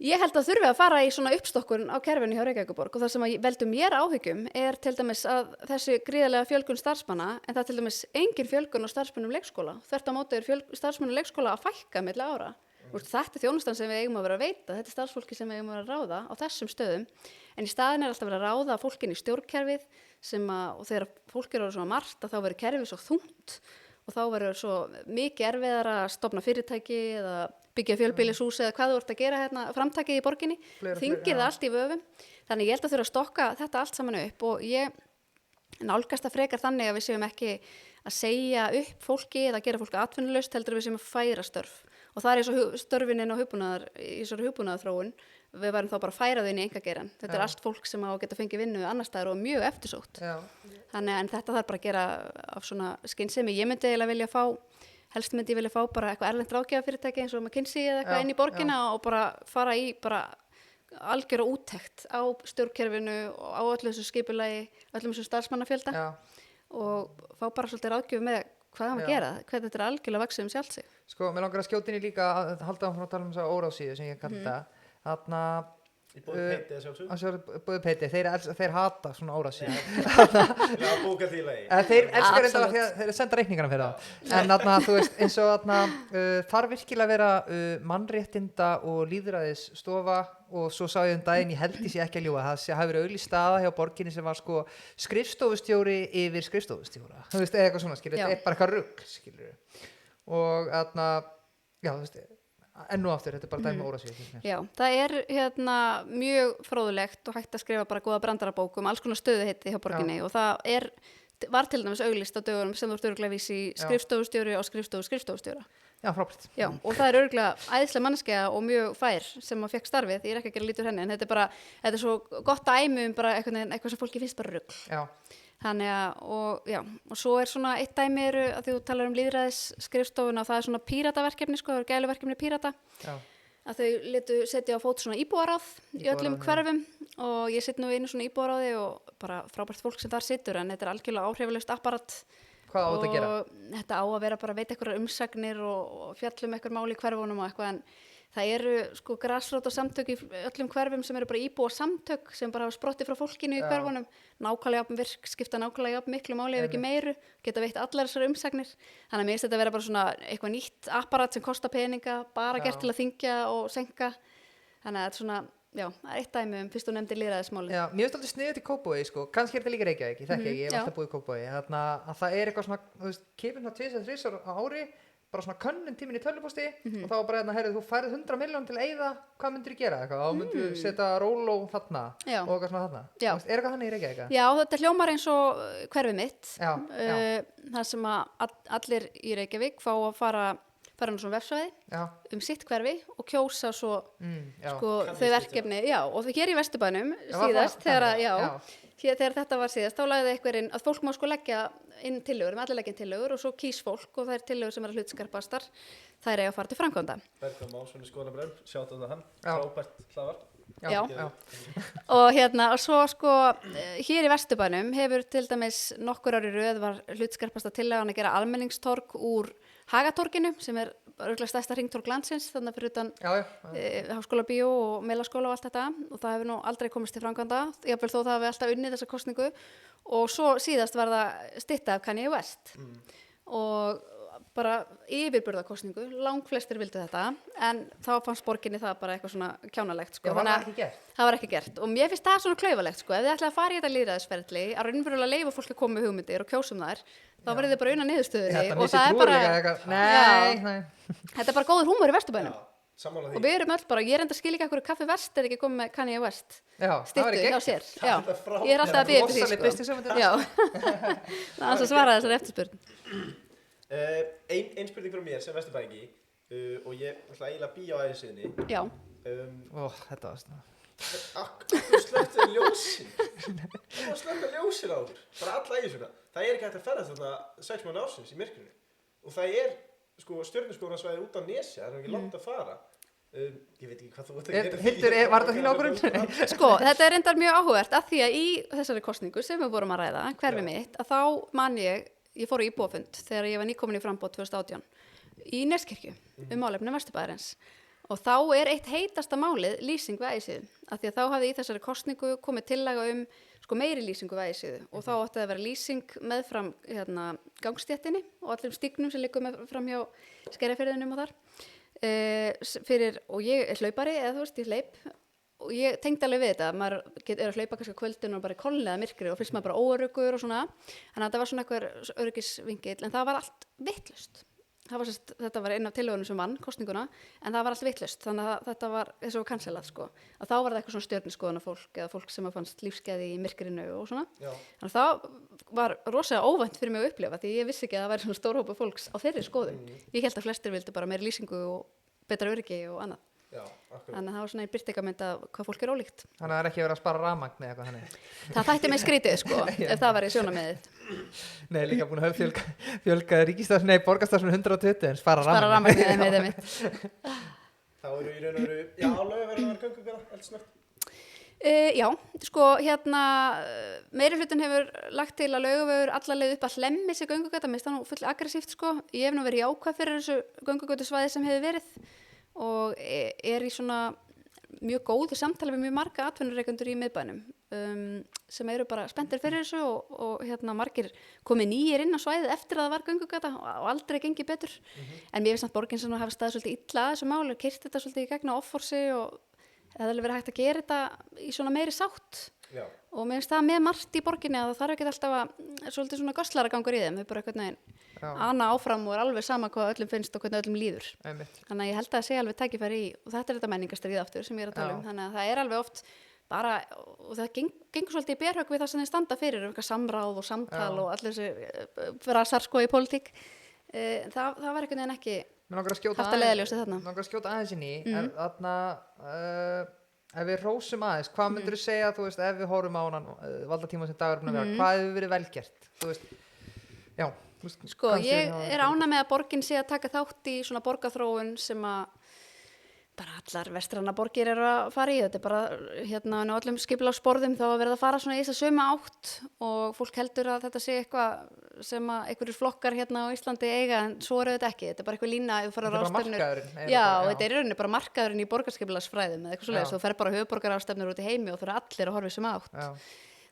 ég held að þurfi að fara í svona uppstokkun á kerfinu hjá Reykjavíkurborg og það sem veldur mér áhyggjum er til dæmis að þessi gríðarlega fjölgun starfsmanna en það er til dæmis engin fjölgun á starfsmönnum leikskóla. Þvert á móti starfsmönnum leikskóla að fækka milli ára. Þetta er þjónustan sem við eigum að vera að veita, þetta er starfsfólki sem við eigum að vera að ráða á þessum stöðum. En í staðin er alltaf verið að ráða fólkin í stjórnkerfið og þegar fólk eru svona margt að þá verður kerfið svo þungt og þá verður svo mikið erfiðar að stofna fyrirtæki eða byggja fjölbýlishús eða hvað þú ert að gera framtakið í borginni, þingir það allt í vöfum. Þannig ég held að þurfa að stokka þetta allt saman upp og ég nálgast að frekar þannig að við séum ekki að segja upp fólki eða gera fólk atvinnulaust heldur við séum að færa störf. Og það er eins og störfin inn á hugbúnaðarþróun, við værum þá bara að færa þau inn í einkageirann. Þetta er allt fólk sem á að geta fengið vinnu annars staðar og mjög eftirsótt. Þannig en þetta þarf bara að gera af svona skynsemi. Ég myndi eiginlega vilja fá helst myndi ég vilja fá bara eitthvað erlent ráðgjafafyrirtæki eins og McKinsey eða eitthvað inn í borgina og bara fara í bara algjöra úttekt á stjórnkerfinu og á öllu þessu skipulagi, öllum þessu starfsmannafjölda og fá bara svolítið ráðgjöf með hvað maður gera, hvernig þetta er algjörlega vaxið sjálft sig. Sko, mér langar að skjóta inn í líka að halda áfram að tala þessa óráðsíðu sem ég kalli þetta. Þarna í bóði peiti að sjálfsög? Bóði peiti, þeir hata svona óráðsíðu. Já, bóka því lagi. Þeir elskar þetta því að þeir senda reikningarna fyrir það. En þarna, þú veist, eins og þarna þarf virkilega að vera mannréttinda og lýðræðisstofa og svo sá ég daginn, ég held í sig ekki að ljúga, það hafi verið auglýst staða hjá borginni sem var sko skrifstofustjóri yfir skrifstofustjóra. Þú veist, eða eitthvað svona, skilur, þetta er bara eitthvað rugl, skilur. Og þarna, já, þú veist, enn og aftur, þetta er bara dæmi óráðsíðu. Já, það er mjög fróðlegt og hægt að skrifa bara góða brandarabók alls konar stöðuheiti hjá borginni og það var til dæmis auglýst á dögunum sem þú ert örugglega vísi skrifstofustjóri og skrifstofustjóra. Já, frábært. Já, og það er örugglega æðislega manneskja og mjög fær sem að fékk starfið, ég er ekki að gera lítið úr henni, en þetta er svo gott dæmi bara eitthvað sem fólki finnst bara rugl. Já. Þannig að, og svo er svona eitt dæmi að þú talar lýðræðisskrifstofuna og það er svona pírataverkefni, það er gæluverkefni pírata. Já. að þau letu setja á fót svona íbúaráð í öllum hverfum og ég sitt nú í einu svona íbúaráði og bara frábært fólk sem þar situr en þetta er algjörlega áhrifalaust apparat. Hvað á þetta að gera? Og þetta á að vera bara að veita einhverjar umsagnir og fjallum einhver máli í hverfunum og eitthvað en það eru sko grasrót og samtök í öllum hverfum sem eru bara íbúa samtök sem bara hafa sprottið frá fólkinu í hverfunum, nákvæmlega jafn virk, skipta nákvæmlega jafn miklu máli ef ekki meiru, geta veitt allar þessar umsagnir. Þannig að mér finnst þetta að vera bara svona eitthvað nýtt apparat sem kostar peninga, bara gert til að þingja og senka. Þannig að þetta er svona, já, það er eitt dæmi fyrst þú nefndir lýðræðismálið. Já, mér finnst alltaf sniðugt í Kópavogi, sko, kannski er þetta líka Reykjavík, ég þekki ekki, ég hef alltaf búið í Kópavogi, þarna að það er eitthvað svona, þú veist, kipir svona 2-3 á ári, bara svona könnun tíminn í tölvupósti og þá var bara hérna, heyrðu, þú færið 100 milljón til eyða, hvað myndir þú gera eitthvað? Þá myndir þú setja róló þarna og eitthvað svona þarna. Veist, er eitthvað þannig í Reykjavík? Já, þetta hljómar eins og hverfið mitt. Það sem að allir í Reykjavík fá að fara á svona vefsvæði sitt hverfi og kjósa svo sko, þau verkefni. Já, og það hér í Vesturbænum síðast, þegar þetta var síðast, þá lagði eitthvað inn að fólk má sko leggja inn tillögur, allir leggja inn tillögur og svo kýs fólk og það er tillögur sem eru hlutskarpastar, það er að fara til framkvæmda. Bergþór Másson í Skólabrönd, sjátt á það hann, frábært hlaðvarp. Já. Og svo sko hér í Vesturbænum hefur til dæmis nokkur ári röð var hlutskarpasta tillagan að gera almenningstorg úr Hagatorginu sem er örugglega stærsta hringtorg landsins þannig fyrir utan Háskólabíó og Melaskóla og allt þetta og það hefur nú aldrei komist til framkvæmda jafnvel þó það hafi alltaf unnið þessa kosningu og svo síðast var það stytta af Kanye West og bara yfirburðakosningu, langflestir vildu þetta en þá fannst borginni það bara eitthvað svona kjánalegt sko. Það var ekki gert og mér finnst það svona klaufalegt sko. Ef þið ætlaði að fara í þetta lýðræðisferli að raunverulega leyfa fólki að koma með hugmyndir og kjósum þær þá verður þið bara unna niðurstöðunni og það er bara þetta er bara góður húmor í Vesturbænum og við erum öll bara, ég er enda að skilja ekki hverju Kaffi Vest er ekki komið með Kanye West styttu hjá sér ég er alltaf að bíða eftir því það er að svara þessari eftirspurn. Ein spurning frá mér sem Vesturbæingi og ég ætla eiginlega að bíja á æðisíðinni. Já. Þetta var svona. Akkur slökktu ljósin. Það var slökktu ljósin á okkur. Bara alla æðisíðina. Það er ekki hægt að ferðast þarna 6 mánuði ársins í myrkrinu. Og það er sko stjörnuskoðunarsvæði út á Nesja, það er ekki langt að fara. Ég veit ekki hvað þú ert að gera. Hildur, var þetta þín ákvörðun? Sko, þetta er reyndar mjög áhugavert af því að í þessari kosningu sem við vorum að ræða, hverfi mitt, að þá man ég fór á íbúafund þegar ég var nýkomin í framboð 2018 í Neskirkju málefni Vesturbæjarins og þá er eitt heitasta málið lýsing við ægisíðu af því að þá hafði í þessari kosningu komið tillaga sko meiri lýsingu við ægisíðu og þá átti að vera lýsing meðfram gangstéttinni og allum stígnum sem liggur meðfram hjá Skerjafirðinum og þar og ég er hlaupari eða þú veist ég hleyp og ég tengdi alveg við þetta, maður er að hlaupa kannski kvöldin og bara í kollega myrkri og fyrst maður bara óöruggur og svona, en þetta var svona einhver öryggisvingill, en það var allt vitlaust. Þetta var einn af tillögunum sem vann kosninguna, en það var allt vitlaust, þannig að þetta var eins og cancelað sko. Að þá var það eitthvað svona stjörnuskoðunarfólk eða fólk sem fannst lífsgæði í myrkrinu og svona. Þannig að það var rosalega óvænt fyrir mig að upplifa því ég vissi ekki að það væri svona stór hópur fólks á þeirri skoðun. Ég held að flestir vildu bara meiri lýsingu og betra öryggi og annað. Þannig að það var svona einn birtingarmynd að hvað fólk er ólíkt. Þannig að það er ekki verið að spara rafmagn eða eitthvað þannig. Það þætti mig skrítið sko, ef það var í sjónarmiðið. Nei, líka búin að fjölga borgarstafsmenn 120 en spara rafmagn. Einmitt. Þá eru í raun og veru, Laugavegur göngugata, eldsnögt. Já, sko meirihlutin hefur lagt til að Laugavegur alla leið upp að hlemmi sig göngugata, mér finnst það nú full aggressíft sko. Ég hef nú verið jákvæð fyrir þessu göngugötusvæði sem hefur verið og er í svona mjög góðu samtali við mjög marga atvinnureikendur í miðbænum sem eru bara spenntir fyrir þessu og margir komið nýjir inn á svæðið eftir að það var göngugata og aldrei gengið betur en mér finnst að borgin sem hafa staðið svolítið illa að þessu máli og keyrt þetta svolítið í gegn á offorsi og það hefði verið hægt að gera þetta í svona meiri sátt og mér finnst það með margt í borginni að það þarf ekki alltaf að svolítið svona goslaragangur í þeim þau bara einhvern veginn ana áfram og er alveg sama hvað öllum finnst og hvernig öllum líður þannig að ég held að það sé alveg tækifæri í og þetta er þetta menningarstríð aftur sem ég er að tala þannig að það er alveg oft bara og það gengur svolítið í berhögg við það sem þeir standa fyrir eitthvað samráð og samtal og allir þessi frasar sko í pólitík það var einhvern veginn ekki haft að leiðaljósi þarna. Mér langar að skjóta aðeins inn í þarna ef við rósum aðeins, hvað myndir þú segja þú veist, ef við horfum á hann valdatíma sem dagur hvað hefur verið velgert þú veist, já sko, ég er ánægð með að borgin sé að taka þátt í svona borgarþróun sem að bara allar vestræna borgir eru að fara í, þetta bara á öllum skipulagsborðum þá að verða að fara svona í þess að sömu átt og fólk heldur að þetta sé eitthvað sem að einhverjir flokkar á Íslandi eiga en svo eru þetta ekki, þetta er bara eitthvað lína ef þú fara á ráðstefnur. Já, þetta er í rauninni bara markaðurinn í borgarskipulagsfræðum eða eitthvað svoleiðis, þú fer bara á höfuðborgaráðstefnur út í heimi og þú eru allir að horfa í sömu átt. Já.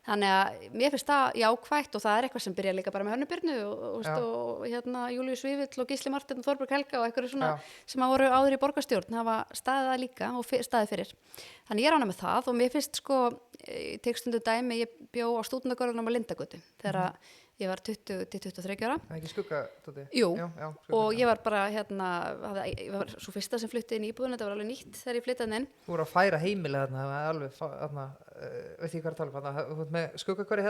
Þannig að mér finnst það jákvætt og það er eitthvað sem byrja líka bara með Hönnu Birnu og Júlíus Vífill og Gísli Marteinn og Þorberg Helga og einhverju svona sem að voru áður í borgarstjórn hafa staðið það líka og staðið fyrir. Þannig ég er ánægð með það og mér finnst ég tek stundu dæmi, ég bjó á stúdentagörðunum á Lindagötu þegar ég var 20-23 ára. Það er ekki skugga, Tóti? Jú, og ég var bara ég var svo fyrsta sem flutti inn í íbúðuna, þetta var alveg nýtt þegar ég flyttaði inn. Þú voru að færa heimili alveg, veit ég hvað að tala um, þú ert með skuggakörði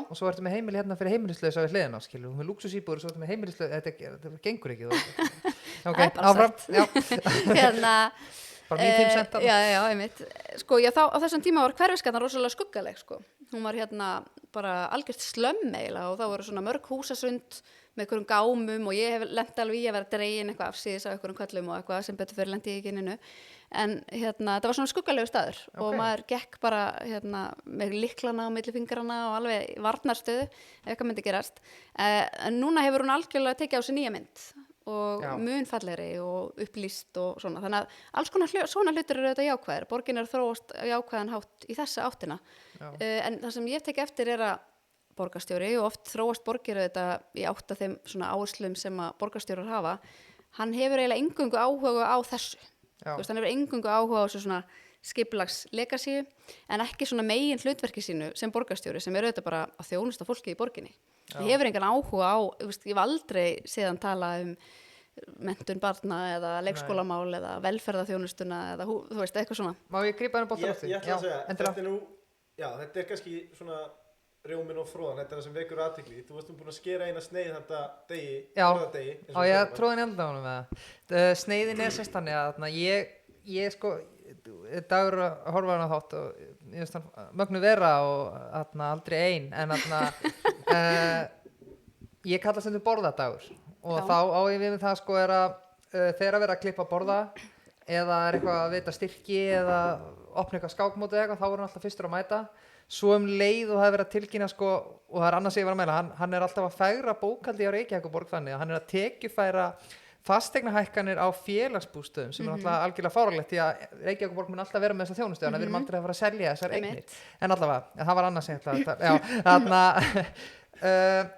og svo ertu með heimili fyrir heimilislausa við hliðina, skilur, með lúxusíbúður og svo ertu með heimilislausa, þetta gengur ekki. Það er bara sagt. Bara mín tímsent. Já, einmitt. Þá á þessum tíma var Hverfisgatan rosalega skuggaleg, Hún var bara algjört slömm eiginlega og þá voru svona mörg húsasund með einhverjum gámum og ég hef lent alveg í að vera dregin eitthvað afsíðis á einhverjum köllum og eitthvað sem betur fyrir lendi í kyninu. En það var svona skuggalegu staður og maður gekk bara með lyklana á milli fingrana og alveg varnarstöðu ef eitthvað myndi gerast. En núna hefur hún algjörlega tekið á sig nýja mynd og mun fallegri og upplýst og svona. Þannig að alls konar svona hlutur eru þetta jákvæðir. Borgin er þróast jákvæðan hátt í þessa áttina. En það sem ég tek eftir er að borgarstjóri og oft þróast borgir þetta í átt að þeim svona áherslum sem að borgarstjórar hafa. Hann hefur eiginlega eingöngu áhuga á þessu. Hann hefur eingöngu áhuga á þessu svona skipulagslegacy en ekki svona megin hlutverki sínu sem borgarstjóri sem er auðvitað bara að þjónusta fólki í borginni. Ég hefur engan áhuga á, ég hef aldrei séðan tala menntun barna eða leikskólamál eða velferðarþjónustuna eða þú veist, eitthvað svona. Má ég grípa henni boltan aftur? Ég ætla að segja, þetta er kannski svona rjóminn og fróðan, þetta er það sem vekur athygli. Þú varst búin að skera eina sneið þetta degi, orðadegi. Já, ég tróði henni elda honum með það. Sneiðin er sérst þannig að ég dagur að horfa hann á þátt og ég veist hann mögnu vera og aldrei ein en ég kalla sem þú borðadagur og þá á ég við með það er að þegar að vera að klippa borða eða er eitthvað að veita styrki eða opna eitthvað skákmóti eða eitthvað þá er hann alltaf fyrstur að mæta svo leið og það er verið að tilkynna og það er annars ég var að meina hann er alltaf að fegra bókaldi á Reykjavíkurborg þannig að hann er að tekjufæra fasteignahækkanir á félagsbústöðum sem er alltaf algjörlega fáránlegt því að Reykjavíkurborg mun alltaf vera með þessa þjónustu við erum aldrei að fara að selja þessar eignir en allavega, það var annars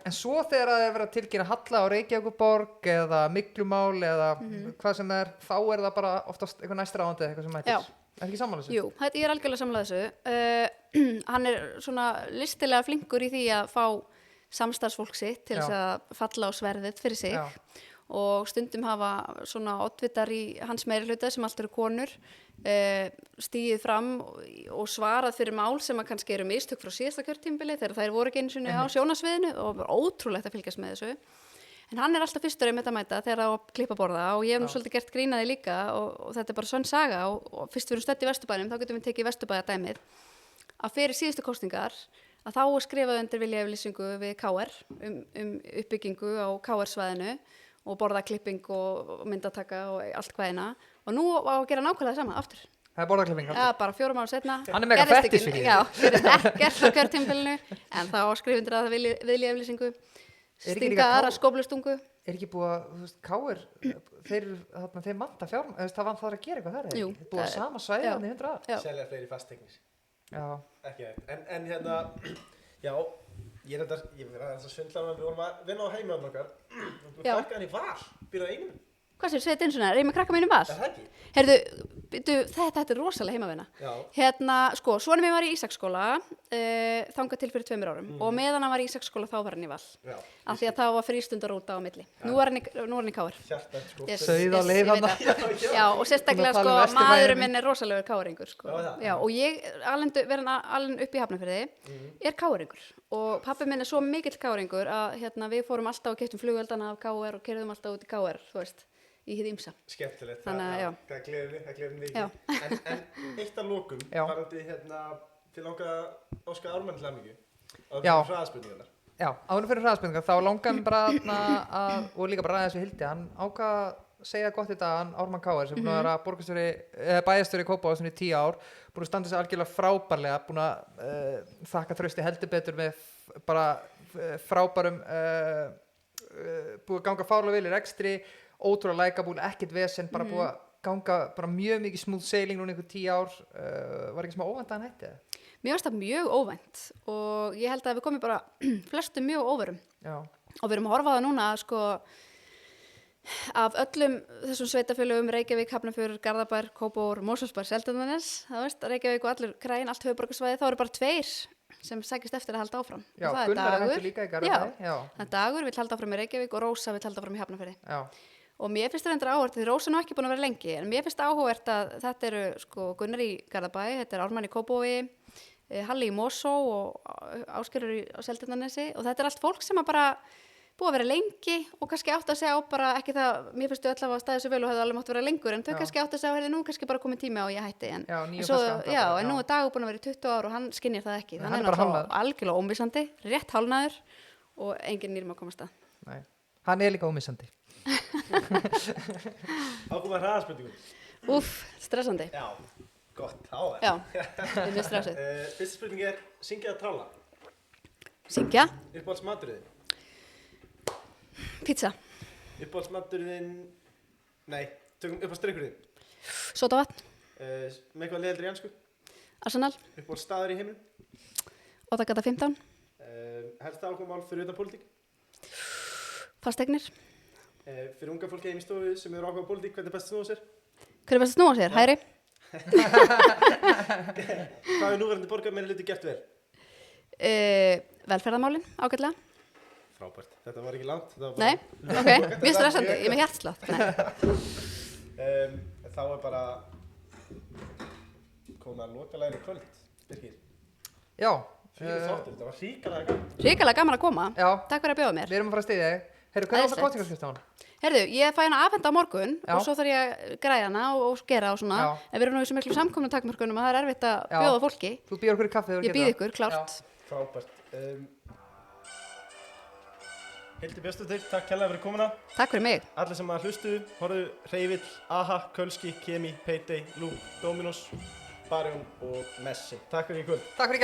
en svo þegar það er verið að tilkynna halla á Reykjavíkurborg eða miklumál eða hvað sem þá er það bara oftast eitthvað næstráðandi eitthvað sem mætir. Er ekki sammála þessu? Jú, ég er algjörlega sammála þessu. Hann er svona listilega flinkur í því að fá samstarfsfólk sitt til þess að falla á sverðið fyrir sig og stundum hafa svona oddvitar í hans meirihluta sem allt eru konur stigið fram og svarað fyrir mál sem að kannski eru mistök frá síðasta kjörtímabili þegar þær voru ekki einu sinni á sjónasviðinu og var ótrúlegt að fylgjast með þessu. En hann er alltaf fyrstur að mæta þegar það á að klippa borða og ég hef nú svolítið gert grínaði líka og þetta er bara sönn saga og fyrst við erum stödd í Vesturbænum þá getum við tekið Vesturbæjardæmið að fyrir síðustu kosningar að þá er skrifað undir viljayfirlýsingu við KR uppbyggingu á KR-svæðinu og borðaklipping og myndataka og allt hvaðina og nú á að gera nákvæmlega það sama aftur. Það er borðaklipping aftur? Já, bara 4 ára setna. Hann er mega fettis fyrir því. Já, gerist ekkert á kjörtímabilinu en þá skrifundir að það viljayfirlýsingu stinga aðra skóflustungu. Er ekki búið að, þú veist, KR, þeir manta fjármagn, það vann það að gera eitthvað þar, er búið að sama svæði hann í 100 ár. Selja fleiri fasteignir. Já. Ekki en já, ég verði að svindla við vorum að vinna á heimjáðum okkar, og þú fækkaði hann í Val, byrjaði einum. Hvað sér, segið þetta eins og er ég með krakka mínum Val? Er það ekki? Heyrðu, þetta er rosalega heimavinna. Svona mér var í Ísaksskóla þangað til fyrir 2 árum og meðan hann var í Ísaksskóla þá var hann í Val af því að þá var frístundarúta á milli. Nú er hann í KR. Sauð á leið hann. Já, og sérstaklega maðurinn minn er rosalegur KR-ingur og ég, alin upp í Hafnarfirði, er KR-ingur og pabbi minn er svo mikill KR-ingur að við fórum alltaf og keyptum flugveldana af KR og keyrðum alltaf út í KR, þú veist. Í hið ýmsa. Skemmtilegt, það gleður mikið. En eitt af lokum varandi til langa Óskar Ármann til hamingju áður fyrir hraðaspurningarnar. Já, áður fyrir hraðaspurningar þá langaði mig bara og líka bara aðeins við Hildi, hann ákvað segja gott í dag, Ármann Kr. sem búin að vera bæjarstjóri í Kópavogi svona í 10 ár, búin að standa sig algjörlega frábærlega, búin að þakka Trausti heldur betur með bara frábærum búið að ganga fárlega vel í rekstri, ótrúlega lækabúl, ekkert vesen, bara búið að ganga bara mjög mikið smooth sailing núna einhver 10 ár. Var ekki smá óvænt að hann hætti það? Mér finnst það mjög óvænt og ég held að við komum bara flestum mjög óverum. Já. Og við erum að horfa á það núna sko af öllum þessum sveitafélögum Reykjavík, Hafnarfjörður, Garðabær, Kópavogur, Mosfellsbær, Seltjarnarnes, það veist, Reykjavík og allur græn, allt höfuðborgarsvæði, þá eru bara 2 sem sækist eftir að halda áfram. Já, Gunnar hættu líka í Garðabæ. Já, það Dagur vill halda áfram í Reykjavík og Rósa vill halda áfram í Hafnarfirði. Já. Og mér finnst það reyndar áhugavert, því Rósa er nú ekki búin að vera lengi, en mér finnst áhugavert að þetta eru sko Gunnar í Garðabæ, þetta er Ármann í Kópavogi, Halli í Mosó og Ásgerður á Seltjarnarnesi og þetta er allt fólk sem að bara búið að vera lengi og kannski átt að segja á bara ekki það, mér finnst þau öll að staðið svo vel og hefðu alveg mátt vera lengur en þau kannski átt að segja, nú kannski bara komið tími á og ég hætti en nú er Dagur búin að vera í 20 ár og hann skinnir það ekki, þannig er hann algjörlega ómissandi, rétt hálnaður og enginn nýrum að komast að. Nei, hann er líka ómissandi. Ákoma hraðaspurningum. Stressandi. Já, gott, þá Já, ég er mjög stressið. Fyrsta spurning er, syngja eða tralla? Syngja. Uppáhaldsmaturinn? Pizza. Uppáhaldsmaturinn, nei, tökum uppáhaldsdrykkurinn. Sódavatn. Með eitthvað leiðildri í ensku? Arsenal. Uppáhaldsstaður í heiminum? Oddagata 15. Helsta áhugamál fyrir utan pólitík? Fasteignir. Fyrir unga fólki heim í stofu sem eru áhuga á pólitík, hvernig er best að snúa sér? Hvernig er best að snúa sér? Hægri. Hvað er núverandi borgarmeirihluti gert vel? Velferðarmálin, ágætlega. Frábært, þetta var ekki langt. Nei, ok, mjög stressandi, ég er með hjartslátt. Þá er bara komið að lokalæri kvöld, Birgir. Já. Þetta var hrikalega gaman. Hrikalega gaman að koma. Já. Takk fyrir að bjóða mér. Við erum að fara að styðja þig. Heyrðu, hvernig var það kostingarskrifstofan? Heyrðu, ég fæ hana afhenta á morgun og svo þarf ég að græða hana og skera og svona. En við erum nú í svo miklu samkomnu takmörkunum að það er erfitt að bjóða fólki. Þú býður okkur í kaffi. Ég býð ykkur, klárt. Frábært. Hildur Björnsdóttir, takk kærlega fyrir komuna. Takk fyrir mig. Allir sem að hlustu, horfðu, Hreyvill, Aha, Kölski, Kemi, Payday, Loop, Dominos, Barjón og Messi. Takk fyrir í kvöld. Takk fyrir